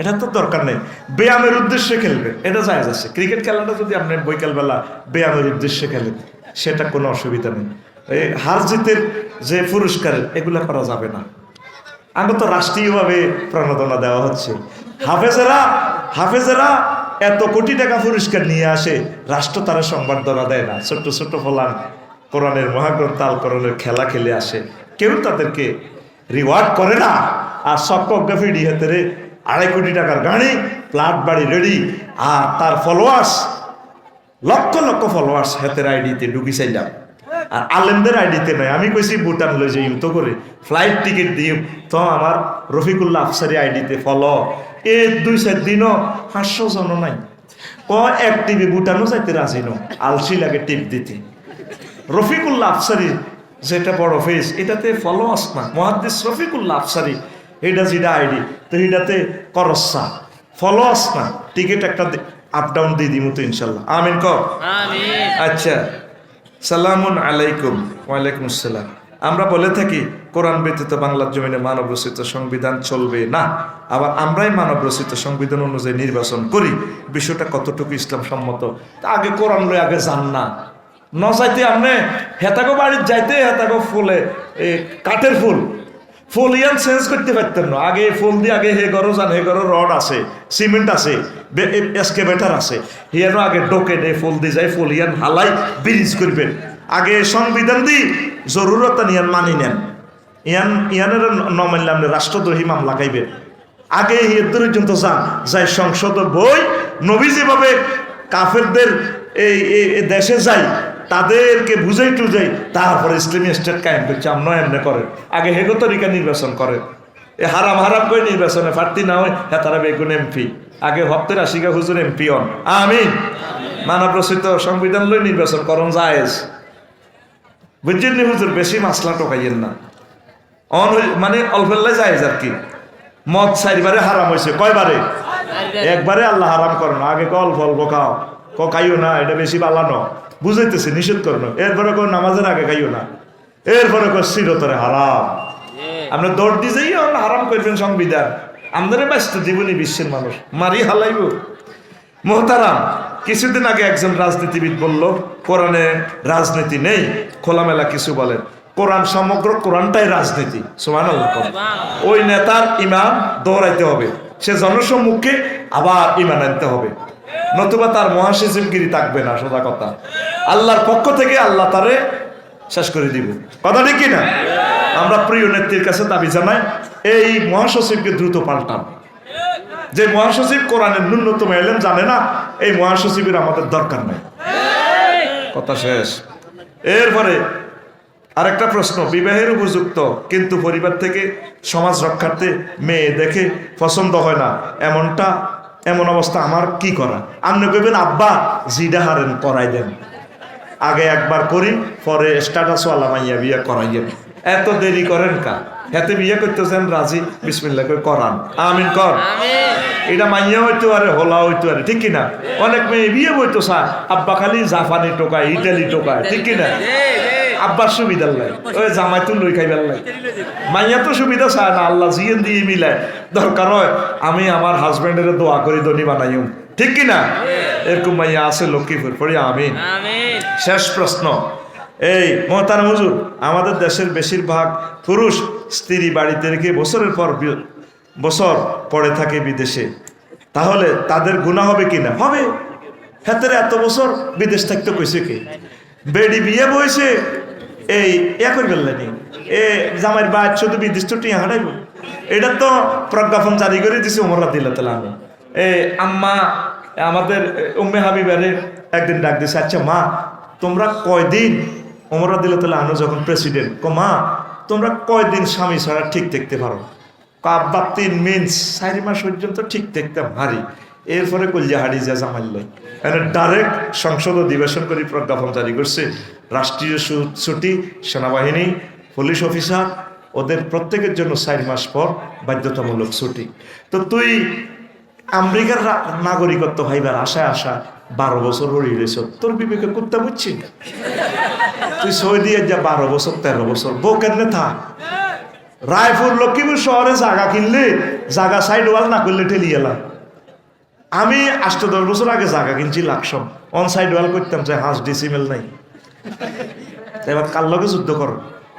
Speaker 1: এটা তো দরকার নেই। ব্যায়ামের উদ্দেশ্যে খেলবে, এটা জায়েজ আছে। ক্রিকেট খেলাটা যদি আপনি বৈকালবেলা ব্যায়ামের উদ্দেশ্যে খেলেন, সেটা কোনো অসুবিধা নেই। এই হার জিতের যে পুরস্কার, এগুলা করা যাবে না। আগে তো রাষ্ট্রীয়ভাবে প্রণোদনা দেওয়া হচ্ছে। হাফেজেরা এত কোটি টাকা পুরস্কার নিয়ে আসে, রাষ্ট্র তারা সংবর্ধনা দেয় না। ছোট্ট ছোট্ট ফলান কোরআনের মহাগ্রন্থ আল কোরআনের খেলা খেলে আসে, কেউ তাদেরকে রিওয়ার্ড করে না। আর সক্কফি হাতেরে 2.5 কোটি টাকার গাড়ি, ফ্ল্যাট বাড়ি রেডি, আর তার ফলোয়ার্স লক্ষ লক্ষ ফলোয়ার্স হাতের আইডিতে ঢুকি চাইলাম, আর আলেমদের আইডিতে নয়। আমি কইছি ভুটান লই যাই তো করে ফ্লাইট টিকিট দিই, তো আমার রফিকুল্লাহ আফসারি আইডিতে ফলো, এ 2-4 দিনও 500 জন নাই। এক টিভি ভুটানও যাইতে রাজি নো, আলসি লাগে টিপ দিতে। রফিকুল্লাহ আফসারি যেটা বড় ফেস, এটাতে ফলোয়ার্স না, মুহাদ্দিস রফিকুল্লাহ আফসারি এটা যেটা আইডি, তো এটাতে করসা ফলোয়ার্স না। টিকিট একটা আপ ডাউন দিয়ে দিমু তো ইনশাল্লাহ, আমিন কর। আচ্ছা, সালামুন আলাইকুম। ওয়ালাইকুম আসসালাম। আমরা বলে থাকি কোরআন ব্যতীত বাংলার জমিনে মানব রচিত সংবিধান চলবে না, আবার আমরাই মানব রচিত সংবিধান অনুযায়ী নির্বাচন করি। বিষয়টা কতটুকু ইসলাম সম্মত? আগে কোরআন লই আগে যান না, ন যাইতে আপনি হেতাগো বাড়ির যাইতে হেতাগো ফুলে কাঠের ফুল ইয়ান চেঞ্জ করতে পারতেন না। আগে ফুল দিয়ে আগে হে ঘরও যান, হে ঘরও রড আছে, সিমেন্ট আছে, এসকেভেটার আছে, হিয়ানো আগে ডোকে দে ফুল দিয়ে যায়, ফুল ইয়ান হালাই ব্রিজ করবেন। আগে সংবিধান দি জরুরত ইয়ান মানি নেন, ইয়ানের ন মানলে আপনি রাষ্ট্রদ্রোহী মামলা খাইবেন। আগে হিয়ার পর্যন্ত যান, যাই সংসদ বই নবী যেভাবে কাফেরদের এই দেশে যাই, তাদেরকে বুঝাই টুজাই, তারপরে ইসলামী স্টেট কায়েম করছে। আমরা এমনি করেন, আগে হেগো তরিকা নির্বাচন করেন, এ হারাম করে নির্বাচনে প্রার্থী না হয়, হ্যাঁ তারা বেগুন এমপি। আগে হপ্তের আশিকা হুজুর এমপি হন, আমিন। মানব রচিত সংবিধান লই নির্বাচন করন জায়েজ, বুঝছেন নি হুজুর? বেশি মাসলা টোকাইয়েন না, মানে অল্পেল্লাই জায়েজ আর কি। মদ 4বারে হারাম হয়েছে, কয়বারে? একবারে আল্লাহ হারাম করেন, আগে অল্প অল্প খাও, খাইও না, এটা বেশি বালানো, বুঝাইতেছে নিষেধ করনো। এরপরে কোন নামাজের আগে খাইও না, এরপরে চিরতরে হারাম। আপনি দৌড় দিয়ে যাই হারাম করবেন সংবিধান, আমাদের ব্যস্ত জীবনী বিশ্বের মানুষ মারি হালাইব। মোহতারাম, কিছুদিন আগে একজন রাজনীতিবিদ বলল কোরআনে রাজনীতি নেই, খোলামেলা কিছু বলেন। কোরআন সমগ্র কোরআনটাই রাজনীতি, সুবহানাল্লাহ। ওই নেতার ইমান দৌড়াইতে হবে, সে জনসম্মুখে আবার ইমান আনতে হবে, নতুবা তার মহাসচিবগিরি থাকবে না। সোজা কথা, আল্লাহর পক্ষ থেকে আল্লাহ তারে শেষ করে দিব, কথা ঠিক কিনা? আমরা প্রিয় নেত্রীর কাছে দাবি জানাই, এই মহাসচিবকে দ্রুত পাল্টান। যে মহাসচিব কোরআনের ন্যূনতম এলেম জানে না, এই মহাসচিবের আমাদের দরকার নাই, কথা শেষ। এরপরে আরেকটা প্রশ্ন, বিবাহের উপযুক্ত কিন্তু পরিবার থেকে সমাজ রক্ষার্থে মেয়ে দেখে পছন্দ হয় না, এমন অবস্থা আমার কি করা? আপনি কইবেন আব্বা জিডা হারেন করাই দেন, আগে একবার করি পরে স্ট্যাটাস ওয়ালা মাইয়া বিয়ে করাইয়েন। এত দেরি করেন কা? হাতে বিয়ে করতেছেন রাজি, বিসমিল্লাহ করে করান, আমিন কর। এটা মাইয়া হইতে পারে, হোলা হইতে পারে, ঠিক কিনা? অনেক মেয়ে বিয়ে বইতো স্যার, আব্বা খালি জাপানি টোকায়, ইটালি টোকায়, ঠিক কিনা? আব্বার সুবিধার লাই, ওই জামাই তো লই খাইবার লাই, মাইয়া তো সুবিধা চায় না, আল্লাহ জিয়েন দিয়ে মিলায়। দরকার হয় আমি আমার হাজবেন্ডের দোয়া করি ধনী বানাইম, ঠিক কিনা? এরকম মাইয়া আছে লক্ষ্মীপুর, পড়ি আমিন। শেষ প্রশ্ন, এই মোহতারাম হুজুর, আমাদের দেশের বেশিরভাগ পুরুষ স্ত্রী বাড়িতে রেখে বছরের পর বছর পড়ে থাকে বিদেশে, তাহলে তাদের গুনাহ হবে কিনা? হবে। হেতের এত বছর বিদেশ থাকতে কইছে কে? বেডি বিয়ে বইছে এই করে ফেললেনি, এ জামাইর বাদ শুধু বিদেশ তো টিয়া হাঁটাইব। এটা তো প্রজ্ঞাপন জারি করে দিছে ওমর রাদিয়াল্লাহু তাআলা আনহু, আম্মা আমাদের উম্মে হাবিবারে একদিন ডাক দিছে, আচ্ছা মা তোমরা কয়দিন, ওমর রাদিয়াল্লাহু তাআলা আনহু যখন প্রেসিডেন্ট, মা তোমরা কয়দিন স্বামী ছাড়া ঠিক দেখতে পারো? আব্বা 3 মিনিট 4 মাস পর্যন্ত ঠিক দেখতে হারি, এরপরে কলিজা হারি যা জামাইল ডাইরেক্ট সংসদ অধিবেশন করে প্রজ্ঞাপন জারি করছে, রাষ্ট্রীয় ছুটি, সেনাবাহিনী, পুলিশ অফিসার ওদের প্রত্যেকের জন্য 4 মাস পর বাধ্যতামূলক ছুটি। তো তুই আমেরিকার নাগরিকত্ব ভাইবার আশায় 12 বছর হয়ে গেছ, তোর বিবেকে কুত্তা বুঝছি তুই সৌদি যা 12 বছর 13 বছর বউ কেন থাক। রায়পুর লক্ষ্মীপুর শহরে জায়গা কিনলে জায়গা সাইড ওয়াল না করলে ঠেলি এলাম। আমি 8-10 বছর আগে জায়গা কিনছি লাকসম, অন সাইড ওয়াল করতাম যে হাঁস ডিসিমেল নাই। এবার কার লগে যুদ্ধ করো,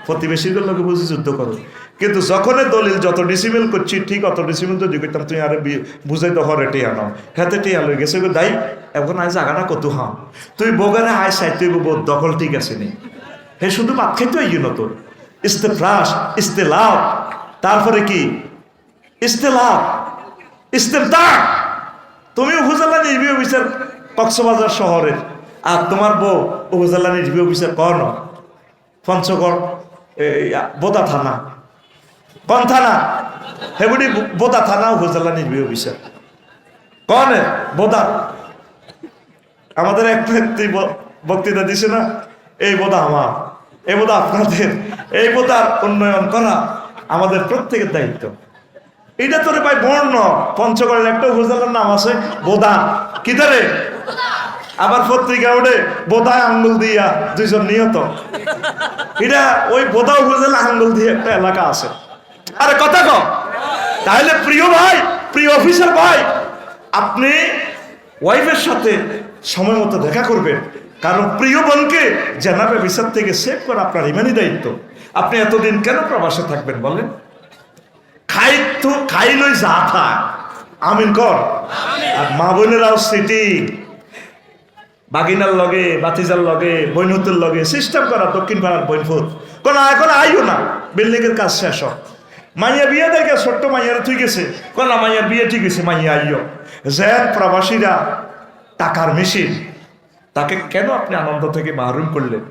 Speaker 1: প্রতিবেশীদের লগে বুঝি যুদ্ধ করো, কিন্তু যখনই দলিল যত ডিসিমেল করছি ঠিক অত ডিসিমেল যদি করতাম তুই আরে বুঝাই তো হরে টিয়া নাও, হাতে টিয়া লই গেছে দায়ী। এখন আয় জায়গাটা কত হাম তুই বোগানে আয় সাই তুই দখল ঠিক আছে নি, হে শুধু ভাত খাইতে হয় না তোর ইস্তেফ্রাস ইস্তেলাভ, তারপরে কি ইস্তেলাভ ইস্তেফদা। তুমি উপজেলা নির্বাহী অফিসার কক্সবাজার শহরের, আর তোমার বউ উপজেলা নির্বাহী অফিসার কর্ণ পঞ্চগড় বোদা থানা, কোন থানা? হেবুডি বোদা থানা উপজেলা নির্বাহী অফিসার কন বোদা। আমাদের এক ব্যক্তি বক্তৃতা দিছে না, এই বোদা আমার, এই বোধ আপনাদের, এই বোধার উন্নয়ন করা আমাদের প্রত্যেকের দায়িত্ব। এটা তোরে ভাই বর্ণ পঞ্চগড়ের একটা উপজেলার নাম আছে বোধা, কি ধরে আবার পত্রিকা ওঠে বোধায় আঙ্গুল দিয়া 2 জন নিহত। এটা ওই বোধা উপজেলা আঙ্গুল দিয়ে একটা এলাকা আছে। আরে কথা কও তাহলে প্রিয় ভাই, প্রিয় অফিসার ভাই, আপনি ওয়াইফের সাথে সময় মতো দেখা করবেন, কারণ প্রিয় বোনকে জেনাবে বিচার থেকে সেভ করা আপনার ইমানি দায়িত্ব। আপনি এতদিন কেন প্রবাসে থাকবেন বলেন? খাই লই যা থাক আমিন কর। আর মা বোনেরাও সিটি বাগিনার লগে বাতিজার লগে বইনতুর লগে সিস্টেম করা দক্ষিণ পাড়ার বইনফুত কোন এখন আইও না, বিল্ডিং এর কাজ শেষ হোক। মাইয়া বিয়ে দেখে ছোট্ট মাইয়ারা ঠিক আছে, কোন মাইয়ার বিয়ে ঠিক আছে, মাইয়া আইও। যে প্রবাসীরা টাকার মেশিন, তাকে কেন আপনি আনন্দ থেকে মাহরুম করলেন?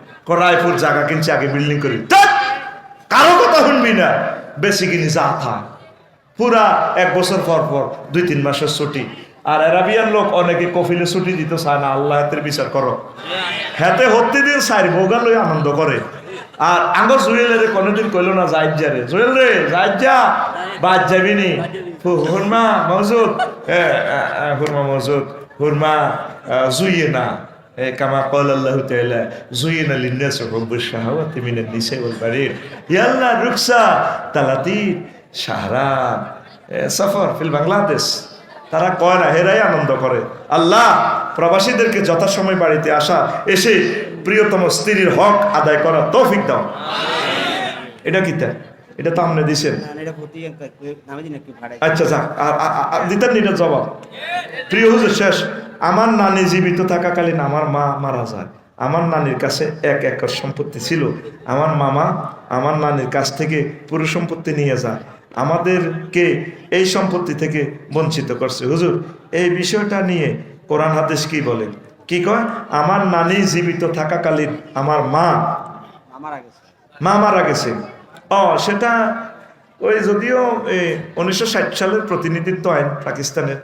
Speaker 1: রায়পুর জায়গা কিনছে আগে বিল্ডিং করি, কারো কথা শুনবি না, বেশি কিনি যা থাক। পুরা 1 বছর পর পর 2-3 মাসের ছুটি। আর আরাবিয়ান লোক অনেকে কফিলে ছুটি দিতে চায় না, আল্লাহ হাতের বিচার করো। হাতে হত্যি দিন 4 বৌগা লই আনন্দ করে। আর আঙ্গ জুয়েলের কোনোদিন কইল না যাই যা রে, জুয়েল রে যাই যা, বাদ যাবিনি হুরমা মজুদ, হুরমা মজুদ, হুরমা জুইয়ে না কামা ক্বালা আল্লাহু তাআলা যুইনা লিন-নাসি হুব্বুশ শাহাওয়াতি মিনান নিসাই ওয়াল বানিন ইয়াল্লা রুকসা তালাতি শাহরান সফর ফিল বাংলাদেশ। তারা কয় না, হেরাই আনন্দ করে। আল্লাহ প্রবাসীদেরকে যথাসময় বাড়িতে আসা, এসে প্রিয়তম স্ত্রীর হক আদায় করার তৌফিক দাও। এটা কি তা? এটা তো আপনি দিছেন। আচ্ছা যাক, দিতেন এটা জবাব। প্রিয় হুজুর শেষ, আমার নানি জীবিত থাকাকালীন আমার মা মারা যায়। আমার নানির কাছে 1 একর সম্পত্তি ছিল। আমার মামা আমার নানির কাছ থেকে পুরো সম্পত্তি নিয়ে যায়, আমাদেরকে এই সম্পত্তি থেকে বঞ্চিত করছে। হুজুর এই বিষয়টা নিয়ে কোরআন হাদিস কি বলে? কি কয়? আমার নানি জীবিত থাকাকালীন আমার মা মারা গেছে। সেটা ওই যদিও 1960 সালের প্রতিনিধিত্ব আইন পাকিস্তানের,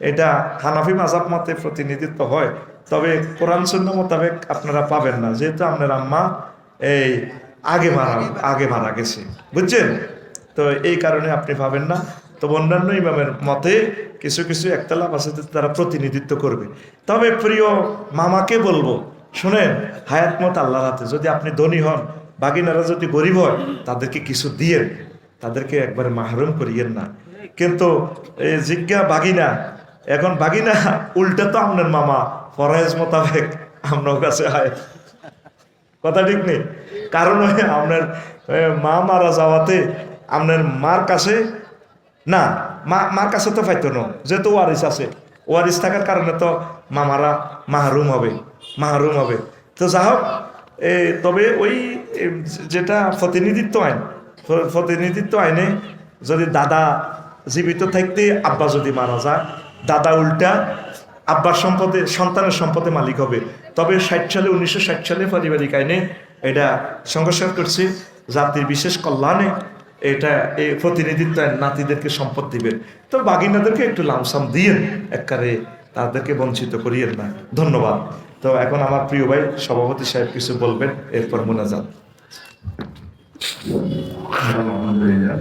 Speaker 1: এটা হানাফি মাযহাব মতে প্রতিনিধিত্ব হয়, তবে কোরআন সুন্নাহ মোতাবেক আপনারা পাবেন না, যেহেতু আপনার আম্মা এই আগে মারা গেছে, বুঝছেন? তো এই কারণে আপনি পাবেন না। তো অন্যান্য ইমামের মতে কিছু কিছু একতলাফ আছে, তারা প্রতিনিধিত্ব করবে। তবে প্রিয় মামাকে বলবো, শুনেন, হায়াত মত আল্লাহর হাতে। যদি আপনি ধনী হন, বাগিনারা যদি গরিব হয়, তাদেরকে কিছু দিয়েন, তাদেরকে একবারে মাহরুম করিয়েন না। কিন্তু জিজ্ঞা বাগিনা, এখন বাগিনা উল্টা তো আপনার মামা ফরজ মোতাবেক আপনার কাছে হয়, কথা ঠিক নেই? কারণ আপনার মা মারা যাওয়াতে আপনার মার কাছে না, মার কাছে তো পাইতো না, যেহেতু ওয়ারিস আছে, ওয়ারিস থাকার কারণে তো মামারা মাহরুম হবে। তো যা হোক, তবে ওই যেটা প্রতিনিধিত্ব আইনে যদি দাদা জীবিত থাকতে আব্বা যদি মারা যায়, দাদা উল্টা আব্বার সম্পদে সন্তানের সম্পদে মালিক হবে। তবে 1960 সালে পারিবারিক আইনে এটা সংস্কার করছে, জাতির বিশেষ কল্যাণে এটা এই প্রতিনিধিত্ব আইন নাতিদেরকে সম্পদ দিবেন। তো বাগিনাদেরকে একটু লামসাম দিয়েন, একবারে তাদেরকে বঞ্চিত করিয়েন না। ধন্যবাদ। তো এখন আমার প্রিয় ভাই সভাপতি সাহেব কিছু বলবেন, এরপর মোনাজাত।
Speaker 2: আলহামদুলিল্লাহ।